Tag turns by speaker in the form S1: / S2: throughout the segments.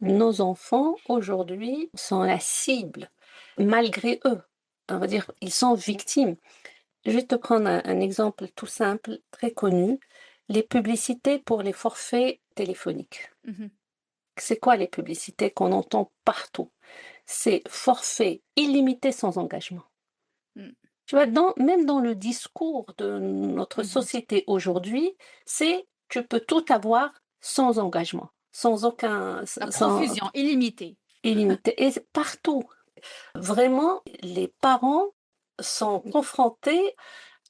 S1: nos enfants aujourd'hui sont la cible, malgré eux. On va dire, ils sont victimes. Je vais te prendre un exemple tout simple, très connu, les publicités pour les forfaits téléphoniques.
S2: Mmh.
S1: C'est quoi les publicités qu'on entend partout? C'est forfait illimité sans engagement.
S2: Mmh.
S1: Tu vois, même dans le discours de notre
S2: Mmh.
S1: société aujourd'hui, c'est tu peux tout avoir sans engagement, sans aucun,
S2: La
S1: sans
S2: profusion illimitée.
S1: illimité. Et c'est partout. Vraiment, les parents sont confrontés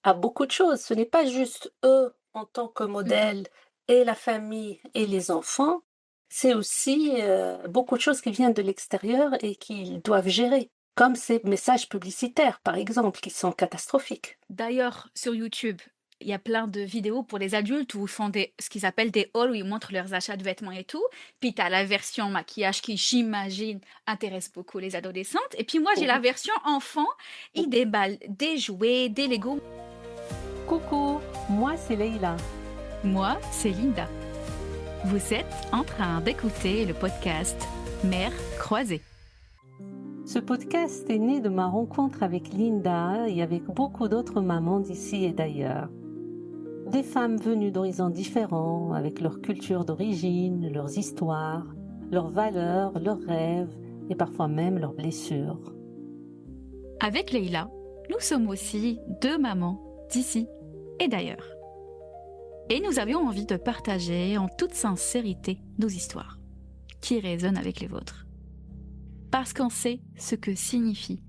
S1: à beaucoup de choses. Ce n'est pas juste eux en tant que
S2: Mmh.
S1: modèle et la famille et les enfants, c'est aussi beaucoup de choses qui viennent de l'extérieur et qu'ils doivent gérer, comme ces messages publicitaires, par exemple, qui sont catastrophiques.
S2: D'ailleurs, sur YouTube, il y a plein de vidéos pour les adultes où ils font ce qu'ils appellent des hauls, où ils montrent leurs achats de vêtements et tout. Puis tu as la version maquillage qui, j'imagine, intéresse beaucoup les adolescentes. Et puis moi, j'ai la
S1: Mhm.
S2: version enfant. Ils déballent des jouets, des Legos.
S1: Coucou, moi c'est Leïla.
S2: Moi, c'est Linda. Vous êtes en train d'écouter le podcast Mères croisées.
S1: Ce podcast est né de ma rencontre avec Linda et avec beaucoup d'autres mamans d'ici et d'ailleurs. Des femmes venues d'horizons différents, avec leur culture d'origine, leurs histoires, leurs valeurs, leurs rêves et parfois même leurs blessures.
S2: Avec Leïla, nous sommes aussi deux mamans d'ici et d'ailleurs. Et nous avions envie de partager en toute sincérité nos histoires, qui résonnent avec les vôtres. Parce qu'on sait ce que signifie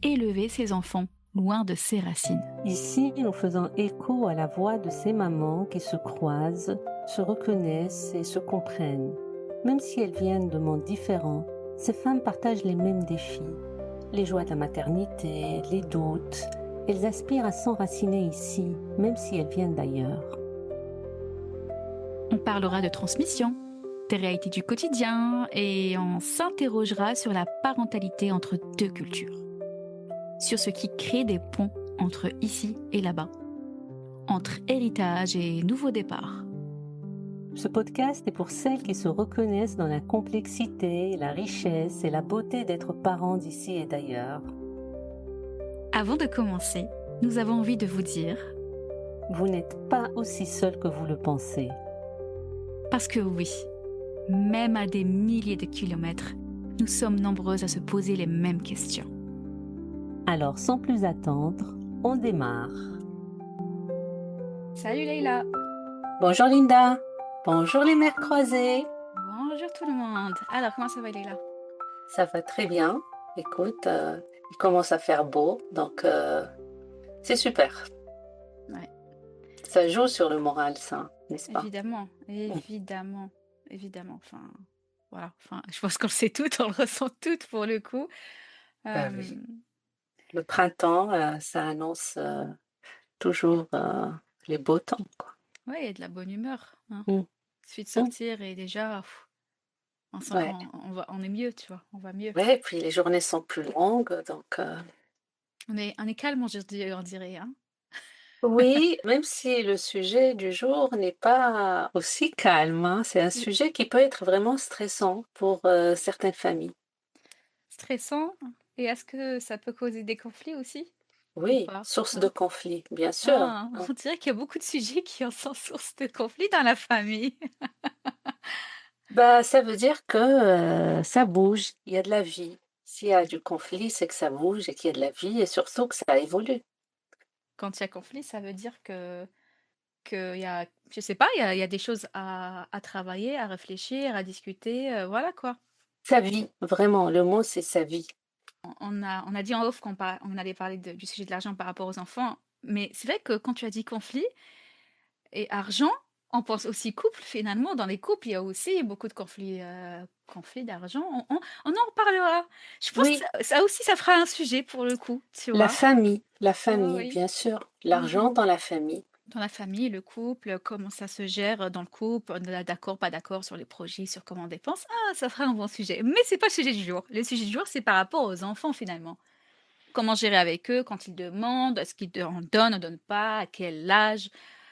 S2: élever ses enfants loin de ses racines.
S1: Ici, nous faisons écho à la voix de ces mamans qui se croisent, se reconnaissent et se comprennent. Même si elles viennent de mondes différents, ces femmes partagent les mêmes défis. Les joies de la maternité, les doutes. Elles aspirent à s'enraciner ici, même si elles viennent d'ailleurs.
S2: On parlera de transmission, des réalités du quotidien et on s'interrogera sur la parentalité entre deux cultures. Sur ce qui crée des ponts entre ici et là-bas, entre héritage et nouveau départ.
S1: Ce podcast est pour celles qui se reconnaissent dans la complexité, la richesse et la beauté d'être parents d'ici et d'ailleurs.
S2: Avant de commencer, nous avons envie de vous dire,
S1: Vous n'êtes pas aussi seul que vous le pensez.
S2: parce que oui, même à des milliers de kilomètres, nous sommes nombreuses à se poser les mêmes questions.
S1: Alors, sans plus attendre, on démarre.
S2: Salut Leïla.
S1: Bonjour Linda. Bonjour les mères croisées.
S2: Bonjour tout le monde. Alors, comment ça va Leïla?
S1: Ça va très bien. Écoute, il commence à faire beau, donc c'est super.
S2: Ouais,
S1: Ça joue sur le moral, ça, n'est-ce pas?
S2: évidemment, évidemment, évidemment. Enfin, voilà. Enfin, je pense qu'on le sait toutes, on le ressent toutes pour le coup.
S1: Bah
S2: Euh,
S1: oui. Le printemps, ça annonce toujours les beaux temps, quoi.
S2: ouais, il y a de la bonne humeur, hein.
S1: Mm.
S2: Il suffit de
S1: Mm.
S2: sortir et déjà, on sent
S1: Ouais.
S2: on est mieux, tu vois, on va mieux.
S1: Ouais, et puis les journées sont plus longues, donc
S2: On est calme, on dirait, hein.
S1: oui, même si le sujet du jour n'est pas aussi calme, hein, c'est un
S2: Mm.
S1: sujet qui peut être vraiment stressant pour certaines familles.
S2: Stressant. Et est-ce que ça peut causer des conflits aussi? Ou
S1: Oui,
S2: pas?
S1: source de
S2: Hein?
S1: conflit, bien sûr.
S2: Ah,
S1: Hein.
S2: on dirait qu'il y a beaucoup de sujets qui en sont source de conflits dans la famille.
S1: Bah, ça veut dire que ça bouge, il y a de la vie. S'il y a du conflit, c'est que ça bouge et qu'il y a de la vie et surtout que ça évolue.
S2: Quand il y a conflit, ça veut dire qu'il y a, je sais pas, il y a des choses à travailler, à réfléchir, à discuter, voilà quoi.
S1: Sa vie, vraiment, le mot c'est sa vie.
S2: On a dit en off on allait parler du sujet de l'argent par rapport aux enfants, mais c'est vrai que quand tu as dit conflit et argent, on pense aussi couple finalement. Dans les couples, il y a aussi beaucoup de conflits d'argent. On en reparlera. Je pense que
S1: Oui,
S2: ça aussi, ça fera un sujet pour le coup, tu vois.
S1: la
S2: Oh
S1: famille,
S2: oui.
S1: bien sûr.
S2: Mhm.
S1: L'argent dans la famille.
S2: Dans la famille, le couple, comment ça se gère dans le couple, on est d'accord, pas d'accord sur les projets, sur comment on dépense. Ah, ça fera un bon sujet. Mais c'est pas le sujet du jour. Le sujet du jour, c'est par rapport aux enfants finalement. Comment gérer avec eux quand ils demandent, est-ce qu'ils en donnent, ne donnent pas, à quel âge,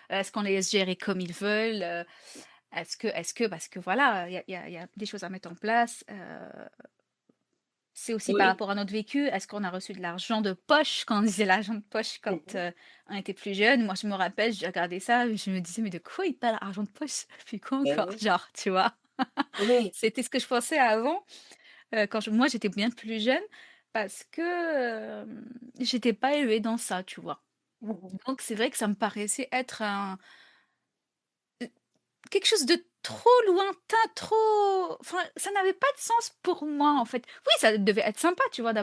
S2: est-ce qu'on les laisse gérer comme ils veulent, parce que voilà, il y a des choses à mettre en place. C'est aussi par
S3: Oui.
S2: rapport à notre vécu. Est-ce qu'on a reçu de l'argent de poche quand on disait l'argent de poche quand
S3: Mhm.
S2: on était plus jeune? Moi, je me rappelle, j'ai regardé ça, je me disais, mais de quoi il parle argent de poche? Puis quoi
S3: Ben
S2: encore?
S3: oui.
S2: Genre, tu vois?
S3: Oui.
S2: C'était ce que je pensais avant, quand moi j'étais bien plus jeune, parce que j'étais pas élevée dans ça, tu vois.
S3: Mhm.
S2: Donc c'est vrai que ça me paraissait être quelque chose de trop lointain, trop... Enfin, ça n'avait pas de sens pour moi, en fait. Oui, ça devait être sympa, tu vois, de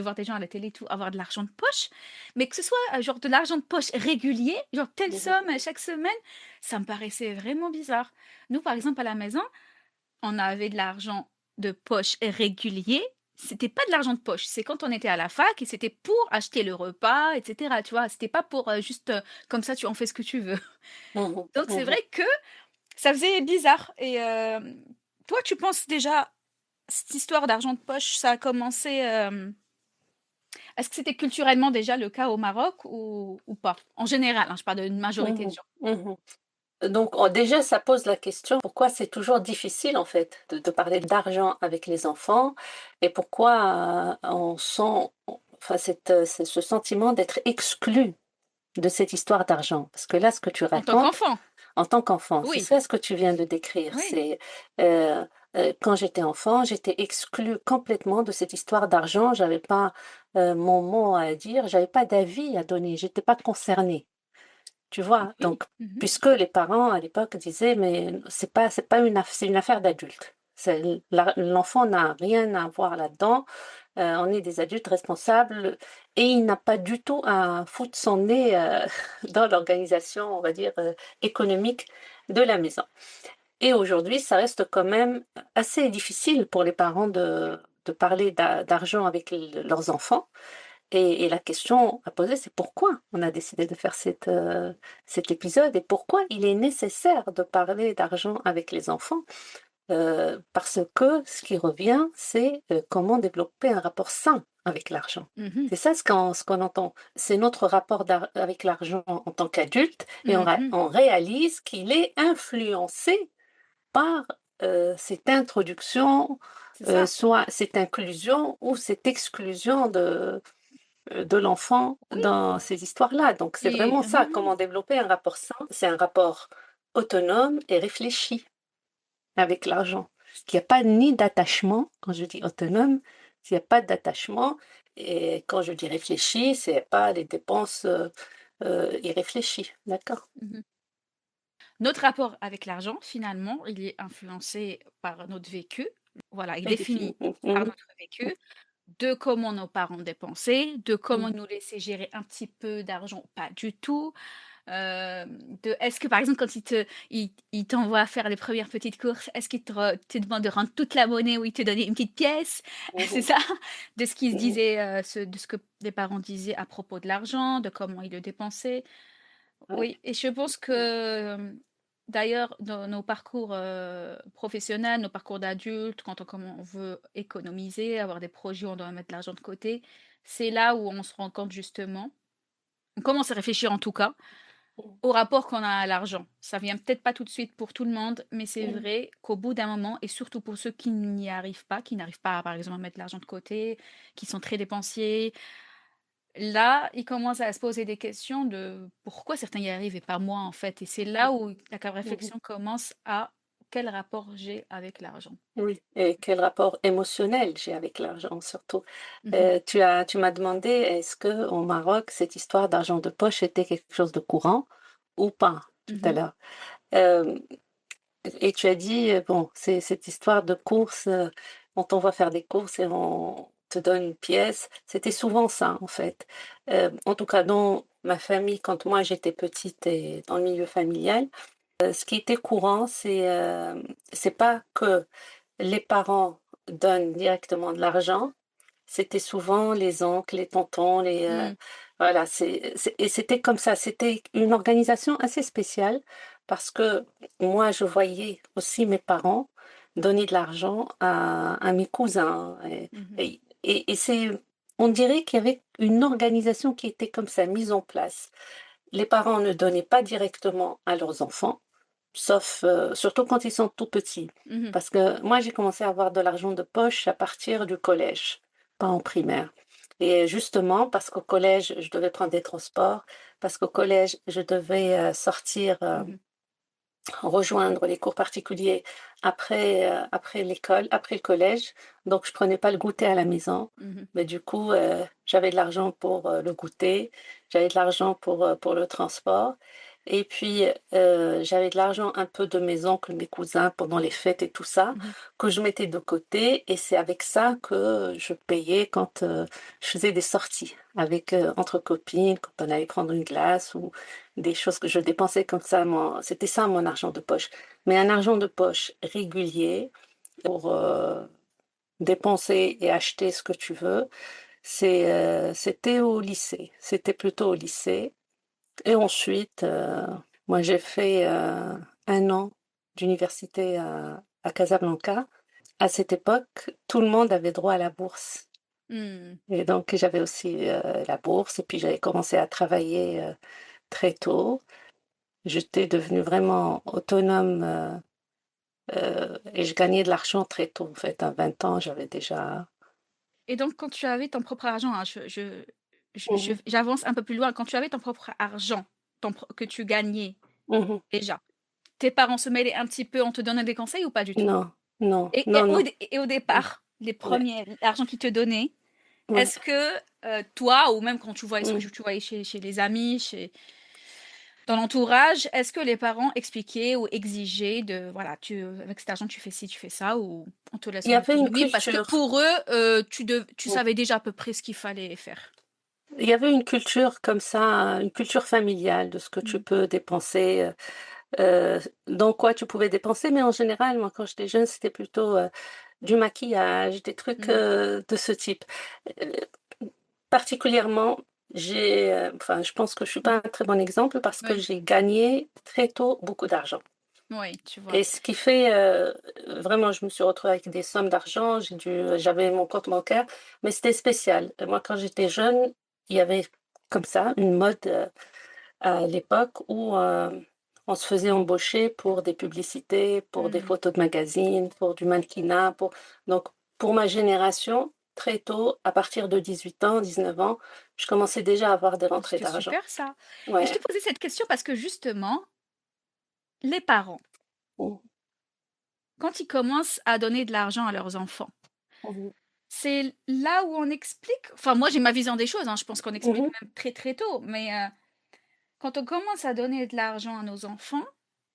S2: voir des gens à la télé et tout, avoir de l'argent de poche, mais que ce soit genre de l'argent de poche régulier, genre telle
S3: Mhm.
S2: somme chaque semaine, ça me paraissait vraiment bizarre. Nous, par exemple, à la maison, on avait de l'argent de poche régulier. C'était pas de l'argent de poche, c'est quand on était à la fac et c'était pour acheter le repas, etc. Tu vois, c'était pas pour juste comme ça, tu en fais ce que tu veux.
S3: Mhm.
S2: Donc c'est
S3: Mhm.
S2: vrai que ça faisait bizarre. Et toi, tu penses déjà, cette histoire d'argent de poche, ça a commencé. Est-ce que c'était culturellement déjà le cas au Maroc ou pas? En général, hein, je parle d'une majorité de
S3: Mhm.
S2: gens.
S3: Mhm. Donc, déjà, ça pose la question pourquoi c'est toujours difficile, en fait, de parler d'argent avec les enfants et pourquoi on sent enfin, ce sentiment d'être exclu de cette histoire d'argent. Parce que là, ce que tu
S2: En tant
S3: racontes
S2: qu'enfant,
S3: en tant qu'enfant, c'est
S2: oui,
S3: ça ce que tu viens de décrire.
S2: oui.
S3: C'est euh, quand j'étais enfant, j'étais exclue complètement de cette histoire d'argent. J'avais pas mon mot à dire, j'avais pas d'avis à donner, j'étais pas concernée. Tu vois,
S2: Oui.
S3: donc,
S2: Mhm.
S3: puisque les parents à l'époque disaient, mais c'est pas c'est une affaire d'adulte. L'enfant n'a rien à voir là-dedans. On est des adultes responsables et il n'a pas du tout à foutre son nez dans l'organisation, on va dire, économique de la maison. Et aujourd'hui, ça reste quand même assez difficile pour les parents de parler d'argent avec leurs enfants. Et la question à poser, c'est pourquoi on a décidé de faire cet épisode et pourquoi il est nécessaire de parler d'argent avec les enfants. Parce que ce qui revient, c'est comment développer un rapport sain avec l'argent.
S2: Mhm.
S3: C'est ça ce qu'on entend. C'est notre rapport avec l'argent en tant qu'adulte et
S2: Mhm.
S3: on réalise qu'il est influencé par cette introduction,
S2: C'est ça.
S3: soit cette inclusion ou cette exclusion de l'enfant
S2: Oui.
S3: dans ces histoires-là. Donc, c'est
S2: Et
S3: vraiment ça,
S2: oui,
S3: comment développer un rapport sain. C'est un rapport autonome et réfléchi avec l'argent. Qu'il n'y a pas ni d'attachement, quand je dis autonome, s'il n'y a pas d'attachement, et quand je dis réfléchi, c'est pas les dépenses irréfléchies, d'accord?
S2: oui. Mhm. Notre rapport avec l'argent, finalement, il est influencé par notre vécu. Voilà, il est
S3: Oui, défini.
S2: défini par notre vécu, de comment nos parents dépensaient, de comment ils nous laissaient gérer un petit peu d'argent, pas du tout. De, est-ce que par exemple quand il t'envoie faire les premières petites courses, est-ce qu'il te demande de rendre toute la monnaie ou il te donne une petite pièce? C'est ça, de ce qu'ils se disaient, de ce que les parents disaient à propos de l'argent, de comment ils le dépensaient. Oui, et je pense que d'ailleurs, dans nos parcours professionnels, nos parcours d'adultes, quand comment on veut économiser, avoir des projets, on doit mettre de l'argent de côté, c'est là où on se rend compte justement, on commence à réfléchir en tout cas, au rapport qu'on a à l'argent. Ça vient peut-être pas tout de suite pour tout le monde, mais c'est vrai qu'au bout d'un moment, et surtout pour ceux qui n'y arrivent pas, qui n'arrivent pas, par exemple, à mettre de l'argent de côté, qui sont très dépensiers, là, ils commencent à se poser des questions de pourquoi certains y arrivent et pas moi, en fait. Et c'est là où la réflexion commence à quel rapport j'ai avec l'argent.
S3: Oui, et quel rapport émotionnel j'ai avec l'argent surtout.
S2: Mhm,
S3: Tu m'as demandé est-ce que au Maroc cette histoire d'argent de poche était quelque chose de courant ou pas tout à
S2: mhm.
S3: l'heure. Euh, et tu as dit bon c'est cette histoire de course quand on va faire des courses et on te donne une pièce. C'était souvent ça en fait. En tout cas dans ma famille quand moi j'étais petite et dans le milieu familial, ce qui était courant c'est pas que les parents donnent directement de l'argent, c'était souvent les oncles, les tontons,
S2: Mm.
S3: voilà, et c'était comme ça. C'était une organisation assez spéciale parce que moi, je voyais aussi mes parents donner de l'argent à mes cousins.
S2: Mhm.
S3: On dirait qu'il y avait une organisation qui était comme ça, mise en place. Les parents ne donnaient pas directement à leurs enfants, sauf surtout quand ils sont tout petits.
S2: Mhm.
S3: Parce que moi, j'ai commencé à avoir de l'argent de poche à partir du collège, pas en primaire. Et justement, parce qu'au collège, je devais prendre des transports, parce qu'au collège, je devais sortir,
S2: Mhm.
S3: rejoindre les cours particuliers après l'école, après le collège. Donc, je prenais pas le goûter à la maison.
S2: Mhm.
S3: Mais du coup, j'avais de l'argent pour le goûter, j'avais de l'argent pour le transport. Et puis, j'avais de l'argent un peu de mes oncles, mes cousins pendant les fêtes et tout ça,
S2: Mhm.
S3: que je mettais de côté. Et c'est avec ça que je payais quand je faisais des sorties avec, entre copines, quand on allait prendre une glace ou des choses que je dépensais comme ça. C'était ça mon argent de poche. Mais un argent de poche régulier pour dépenser et acheter ce que tu veux, c'était au lycée. C'était plutôt au lycée. Et ensuite, moi, j'ai fait 1 an d'université à Casablanca. À cette époque, tout le monde avait droit à la bourse.
S2: Mhm.
S3: Et donc, j'avais aussi la bourse. Et puis, j'avais commencé à travailler très tôt. J'étais devenue vraiment autonome et je gagnais de l'argent très tôt. En fait, à 20 ans, j'avais déjà...
S2: Et donc, quand tu avais ton propre argent, hein,
S3: Mhm,
S2: j'avance un peu plus loin, quand tu avais ton propre argent que tu gagnais
S3: mhm.
S2: déjà, tes parents se mêlaient un petit peu en te donnant des conseils ou pas du tout?
S3: Non, non,
S2: Et, et
S3: non,
S2: au,
S3: non.
S2: dé- et au
S3: Mm,
S2: départ, les
S3: ouais,
S2: premiers argent qu'ils te donnaient,
S3: ouais.
S2: est-ce que toi, ou même quand tu voyais ce que
S3: Mm.
S2: tu voyais chez les amis, dans l'entourage, est-ce que les parents expliquaient ou exigeaient voilà, avec cet argent, tu fais ci, tu fais ça, ou on te laisse
S3: Il y
S2: en
S3: avait une
S2: autonomie? Parce que
S3: culture.
S2: pour eux, tu
S3: Mm.
S2: savais déjà à peu près ce qu'il fallait faire.
S3: Il y avait une culture comme ça, une culture familiale de ce que tu
S2: Mm.
S3: peux dépenser, dans quoi tu pouvais dépenser. Mais en général, moi, quand j'étais jeune, c'était plutôt du maquillage, des trucs
S2: Mhm.
S3: de ce type. Euh, Particulièrement, enfin, je pense que je suis pas
S2: Mhm.
S3: un très bon exemple parce que
S2: Oui,
S3: j'ai gagné très tôt beaucoup d'argent.
S2: oui, tu vois.
S3: Et ce qui fait, vraiment, je me suis retrouvée avec des sommes d'argent, j'avais mon compte bancaire, mais c'était spécial. Moi, quand j'étais jeune, il y avait comme ça une mode à l'époque où on se faisait embaucher pour des publicités, pour des
S2: Mm.
S3: photos de magazines, pour du mannequinat. Donc, pour ma génération, très tôt, à partir de 18 ans, 19 ans, je commençais déjà à avoir des
S2: Oh,
S3: rentrées
S2: c'était
S3: d'argent.
S2: super ça. Et je
S3: Ouais.
S2: te posais cette question parce que justement, les parents,
S3: Mhm.
S2: quand ils commencent à donner de l'argent à leurs enfants,
S3: Mhm.
S2: c'est là où on explique, enfin moi j'ai ma vision des choses, hein, je pense qu'on explique
S3: Mhm.
S2: même très très tôt, mais quand on commence à donner de l'argent à nos enfants,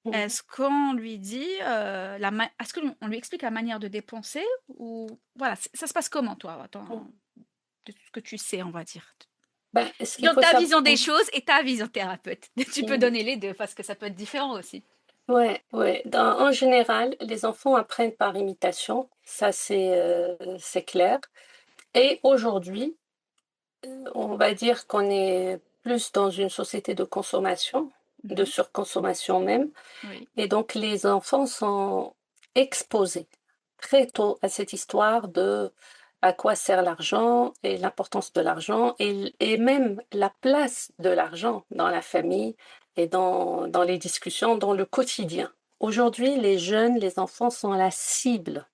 S3: Mhm.
S2: est-ce qu'on lui dit, est-ce qu'on lui explique la manière de dépenser ou voilà, ça se passe comment toi,
S3: Mhm.
S2: de ce que tu sais, on va dire.
S3: Ben, ce qu'il
S2: Dans
S3: faut
S2: ta
S3: savoir.
S2: vision des choses et ta vision thérapeute. Tu peux donner les deux parce que ça peut être différent aussi.
S3: Ouais, ouais. En général, les enfants apprennent par imitation, ça c'est clair. Et aujourd'hui, on va dire qu'on est plus dans une société de consommation, de
S2: Mhm.
S3: surconsommation même.
S2: Oui.
S3: Et donc les enfants sont exposés très tôt à cette histoire de à quoi sert l'argent et l'importance de l'argent et même la place de l'argent dans la famille et dans les discussions, dans le quotidien. Aujourd'hui, les jeunes, les enfants sont la cible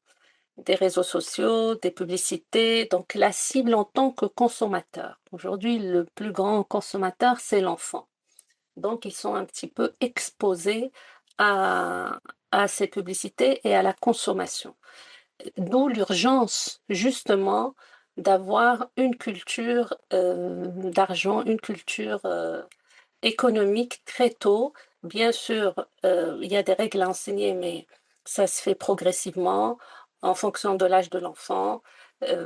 S3: des réseaux sociaux, des publicités, donc la cible en tant que consommateur. Aujourd'hui, le plus grand consommateur, c'est l'enfant. Donc, ils sont un petit peu exposés à, à ces publicités et à la consommation. D'où l'urgence, justement, d'avoir une culture d'argent, une culture économique très tôt. Bien sûr, il y a des règles à enseigner, mais ça se fait progressivement en fonction de l'âge de l'enfant,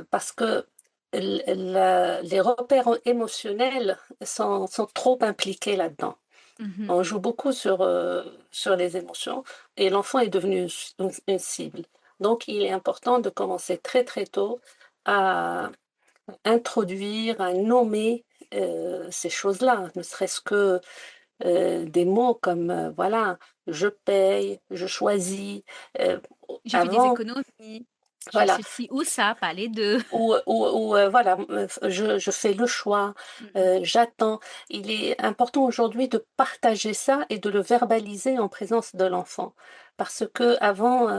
S3: parce que les repères émotionnels sont trop impliqués là-dedans.
S2: Mhm.
S3: On joue beaucoup sur les émotions et l'enfant est devenu une cible. Donc, il est important de commencer très très tôt à introduire, à nommer ces choses-là, ne serait-ce que des mots comme voilà, je paye, je choisis. Euh,
S2: J'ai fait des
S3: Avant,
S2: économies.
S3: Voilà.
S2: J'achète ci ou ça, pas les deux.
S3: Voilà, je fais le choix,
S2: Mhm.
S3: j'attends. Il est important aujourd'hui de partager ça et de le verbaliser en présence de l'enfant. Parce que avant,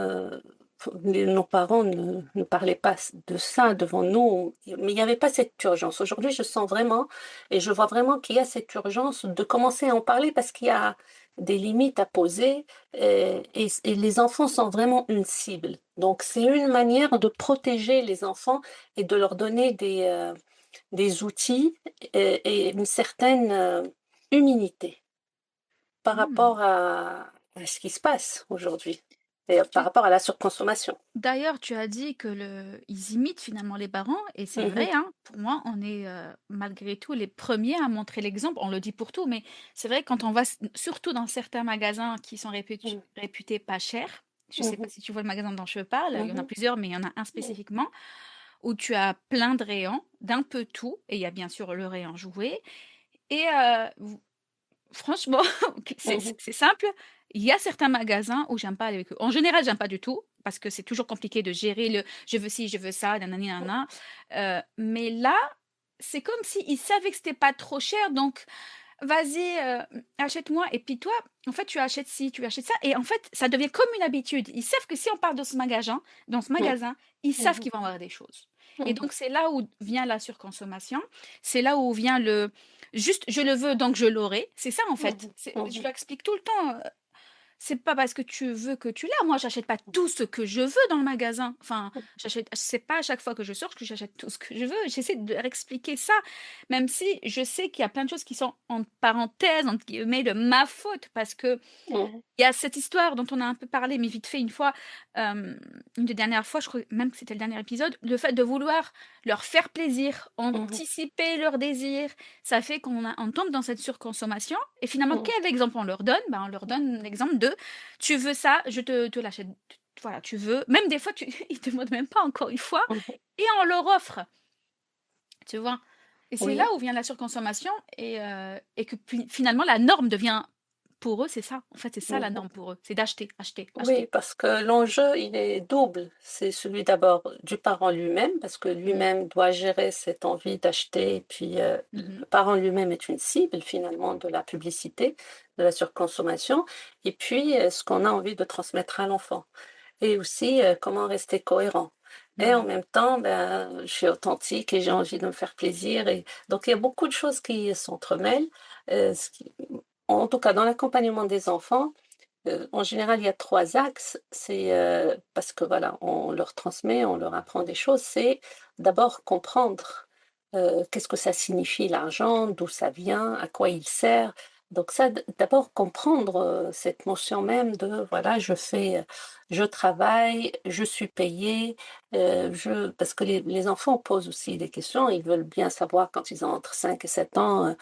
S3: nos parents ne parlaient pas de ça devant nous, mais il n'y avait pas cette urgence. Aujourd'hui, je sens vraiment et je vois vraiment qu'il y a cette urgence de commencer à en parler parce qu'il y a des limites à poser et les enfants sont vraiment une cible. Donc, c'est une manière de protéger les enfants et de leur donner des outils et une certaine humilité par
S2: Mhm.
S3: rapport à ce qui se passe aujourd'hui et par
S2: Tu-
S3: rapport à la surconsommation.
S2: D'ailleurs, tu as dit que ils imitent finalement les parents, et c'est
S3: Mhm,
S2: vrai, hein, pour moi, on est malgré tout les premiers à montrer l'exemple. On le dit pour tout, mais c'est vrai quand on va, surtout dans certains magasins qui sont
S3: mhm,
S2: réputés pas chers. Je sais pas
S3: mhm,
S2: si tu vois le magasin dont je parle, il y en a
S3: mhm,
S2: plusieurs, mais il y en a un spécifiquement où tu as plein de rayons, d'un peu tout, et il y a bien sûr le rayon jouet. Et franchement,
S3: mhm,
S2: c'est simple. Il y a certains magasins où j'aime pas aller avec eux. En général, j'aime pas du tout parce que c'est toujours compliqué de gérer le je veux ci, je veux ça, nanani, nanana. Mais là, c'est comme s'ils savaient que c'était pas trop cher, donc vas-y, achète-moi. Et puis toi, en fait, tu achètes ci, tu achètes ça. Et en fait, ça devient comme une habitude. Ils savent que si on part dans ce
S3: mhm,
S2: magasin, ils savent
S3: mhm,
S2: qu'ils vont avoir des choses. Et
S3: mhm,
S2: donc, c'est là où vient la surconsommation. C'est là où vient le juste, je le veux, donc je l'aurai. C'est ça, en fait.
S3: mhm,
S2: Je
S3: mhm,
S2: leur explique tout le temps. C'est pas parce que tu veux que tu l'as. Moi, j'achète pas tout ce que je veux dans le magasin. Enfin, c'est pas à chaque fois que je sors que j'achète tout ce que je veux. J'essaie de leur expliquer ça, même si je sais qu'il y a plein de choses qui sont en parenthèse, entre guillemets, de ma faute, parce que
S3: mhm,
S2: il y a cette histoire dont on a un peu parlé, mais vite fait une fois, une des dernières fois, je crois même que c'était le dernier épisode, le fait de vouloir leur faire plaisir,
S3: mhm,
S2: anticiper leurs désirs, ça fait on tombe dans cette surconsommation. Et finalement,
S3: mhm,
S2: quel exemple on leur donne? Ben, on leur donne l'exemple de tu veux ça, je te l'achète. Voilà, tu veux. Même des fois, ils te demandent même pas encore une fois,
S3: mhm.
S2: et on leur offre, tu vois. Et c'est là
S3: Oui.
S2: où vient la surconsommation et que finalement la norme devient pour eux, c'est ça. En fait, c'est ça la
S3: Mhm.
S2: norme pour eux. C'est d'acheter, acheter,
S3: Oui,
S2: acheter.
S3: parce que l'enjeu, il est double. C'est celui d'abord du parent lui-même, parce que
S2: Mm.
S3: lui-même doit gérer cette envie d'acheter. Et puis,
S2: Mhm.
S3: le parent lui-même est une cible, finalement, de la publicité, de la surconsommation. Et puis, ce qu'on a envie de transmettre à l'enfant. Et aussi, comment rester cohérent. Et en
S2: Mm.
S3: même temps, ben, je suis authentique et j'ai envie de me faire plaisir. Et donc, il y a beaucoup de choses qui s'entremêlent. En tout cas, dans l'accompagnement des enfants, en général, il y a 3 axes. C'est, parce que voilà, on leur transmet, on leur apprend des choses. C'est d'abord comprendre, qu'est-ce que ça signifie l'argent, d'où ça vient, à quoi il sert. Donc ça, d'abord comprendre, cette notion même de voilà, je travaille, je suis payé, je parce que les enfants posent aussi des questions. Ils veulent bien savoir quand ils ont entre 5 et 7 ans,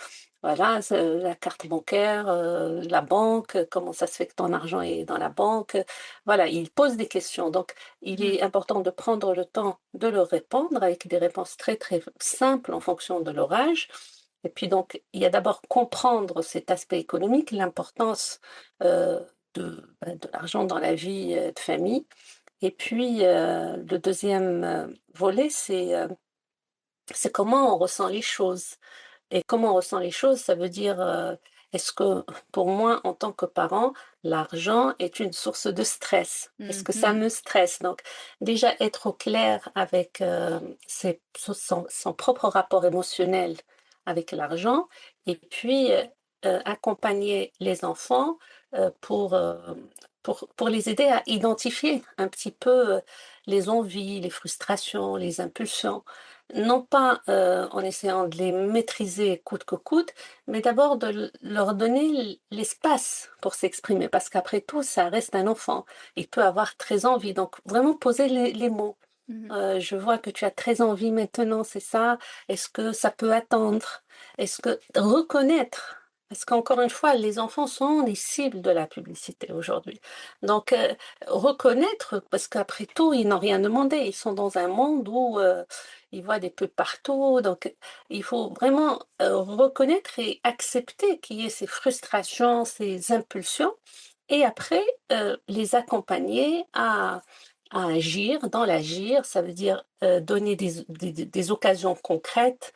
S3: voilà, la carte bancaire, la banque, comment ça se fait que ton argent est dans la banque? Voilà, ils posent des questions. Donc, il
S2: Mm.
S3: est important de prendre le temps de leur répondre avec des réponses très, très simples en fonction de leur âge. Et puis donc, il y a d'abord comprendre cet aspect économique, l'importance, de l'argent dans la vie, de famille. Et puis, le deuxième volet, c'est comment on ressent les choses. Et comment on ressent les choses, ça veut dire, est-ce que pour moi, en tant que parent, l'argent est une source de stress? Est-ce que ça
S2: Mhm.
S3: me stresse? Donc, déjà être au clair avec son propre rapport émotionnel avec l'argent, et puis accompagner les enfants pour les aider à identifier un petit peu les envies, les frustrations, les impulsions. Non pas, en essayant de les maîtriser coûte que coûte, mais d'abord de leur donner l'espace pour s'exprimer, parce qu'après tout, ça reste un enfant. Il peut avoir très envie, donc vraiment poser les mots.
S2: Mhm.
S3: Je vois que tu as très envie maintenant, c'est ça? Est-ce que ça peut attendre? Est-ce que reconnaître, parce qu'encore une fois, les enfants sont les cibles de la publicité aujourd'hui. Donc, reconnaître, parce qu'après tout, ils n'ont rien demandé. Ils sont dans un monde où ils voient des pubs partout. Donc, il faut vraiment reconnaître et accepter qu'il y ait ces frustrations, ces impulsions, et après les accompagner à agir. Dans l'agir, ça veut dire donner des occasions concrètes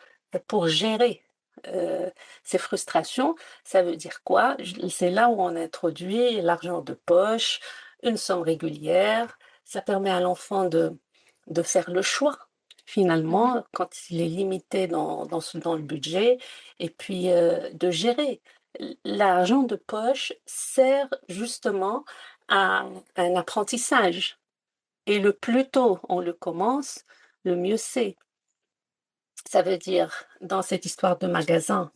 S3: pour gérer euh, ces frustrations. Ça veut dire quoi? C'est là où on introduit l'argent de poche, une somme régulière. Ça permet à l'enfant de faire le choix,
S2: Mhm.
S3: finalement, quand il est limité dans le budget, et puis de gérer. L'argent de poche sert justement à un apprentissage. Et le plus tôt on le commence, le mieux c'est. Ça veut dire, dans cette histoire de magasin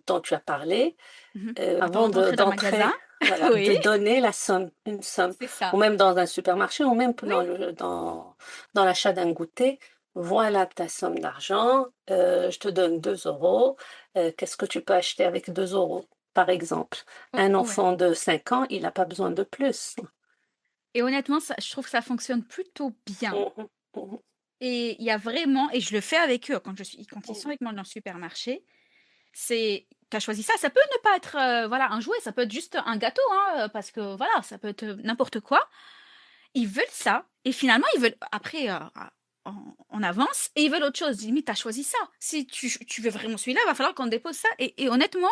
S3: dont tu as parlé,
S2: Mhm.
S3: avant
S2: Avant d'entrer dans le magasin,
S3: d'entrer, voilà,
S2: oui,
S3: de donner la somme, une somme,
S2: c'est
S3: ou
S2: ça.
S3: même dans un supermarché, ou même
S2: Oui.
S3: dans l'achat d'un goûter. Voilà ta somme d'argent, je te donne 2 euros. Qu'est-ce que tu peux acheter avec 2 euros, par exemple?
S2: Oh,
S3: Un
S2: ouais.
S3: enfant de 5 ans, il n'a pas besoin de plus.
S2: Et honnêtement, je trouve que ça fonctionne plutôt bien.
S3: Mhm, mhm,
S2: Et il y a vraiment, et je le fais avec eux quand ils sont
S3: mhm,
S2: avec moi dans le supermarché, c'est, t'as choisi ça. Ça peut ne pas être, voilà, un jouet, ça peut être juste un gâteau, hein, parce que voilà, ça peut être n'importe quoi. Ils veulent ça, et finalement, ils veulent, après, on avance, et ils veulent autre chose. Je dis, mais t'as choisi ça. Si tu veux vraiment celui-là, il va falloir qu'on dépose ça. Et honnêtement,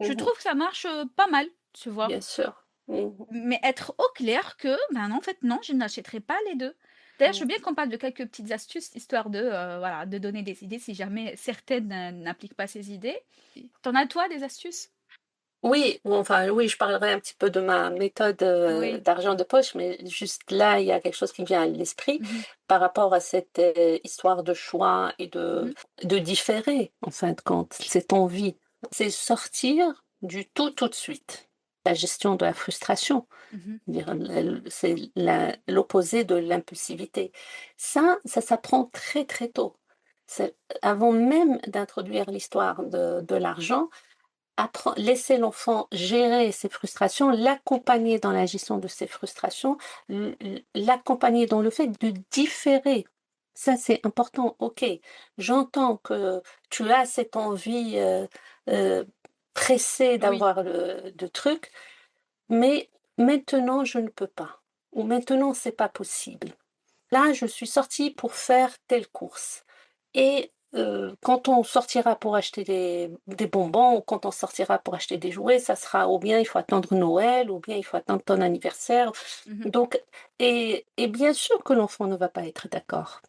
S2: je
S3: mhm.
S2: trouve que ça marche pas mal, tu vois.
S3: Bien sûr. Mhm,
S2: Mais être au clair que, ben non, en fait, non, je n'achèterai pas les deux. D'ailleurs, je veux bien
S3: mhm.
S2: qu'on parle de quelques petites astuces, histoire de, voilà, de donner des idées si jamais certaines n'appliquent pas ces idées. T'en as, toi, des astuces?
S3: Oui, bon, enfin, oui, je parlerai un petit peu de ma méthode
S2: Oui.
S3: d'argent de poche, mais juste là, il y a quelque chose qui me vient à l'esprit
S2: Mhm,
S3: par rapport à cette histoire de choix et
S2: mhm,
S3: de différer, en fin de compte, cette envie. C'est sortir du tout de suite. La gestion de la frustration,
S2: mhm.
S3: c'est l'opposé de l'impulsivité. Ça s'apprend très tôt. Avant même d'introduire l'histoire de l'argent, laisser l'enfant gérer ses frustrations, l'accompagner dans la gestion de ses frustrations, l'accompagner dans le fait de différer. Ça, c'est important. Ok, j'entends que tu as cette envie euh, pressée
S2: Oui,
S3: d'avoir de trucs, mais maintenant, je ne peux pas. Ou maintenant, c'est pas possible. Là, je suis sortie pour faire telle course. Et quand on sortira pour acheter des bonbons ou quand on sortira pour acheter des jouets, ça sera ou bien il faut attendre Noël ou bien il faut attendre ton anniversaire.
S2: mhm,
S3: Donc, et bien sûr que l'enfant ne va pas être d'accord.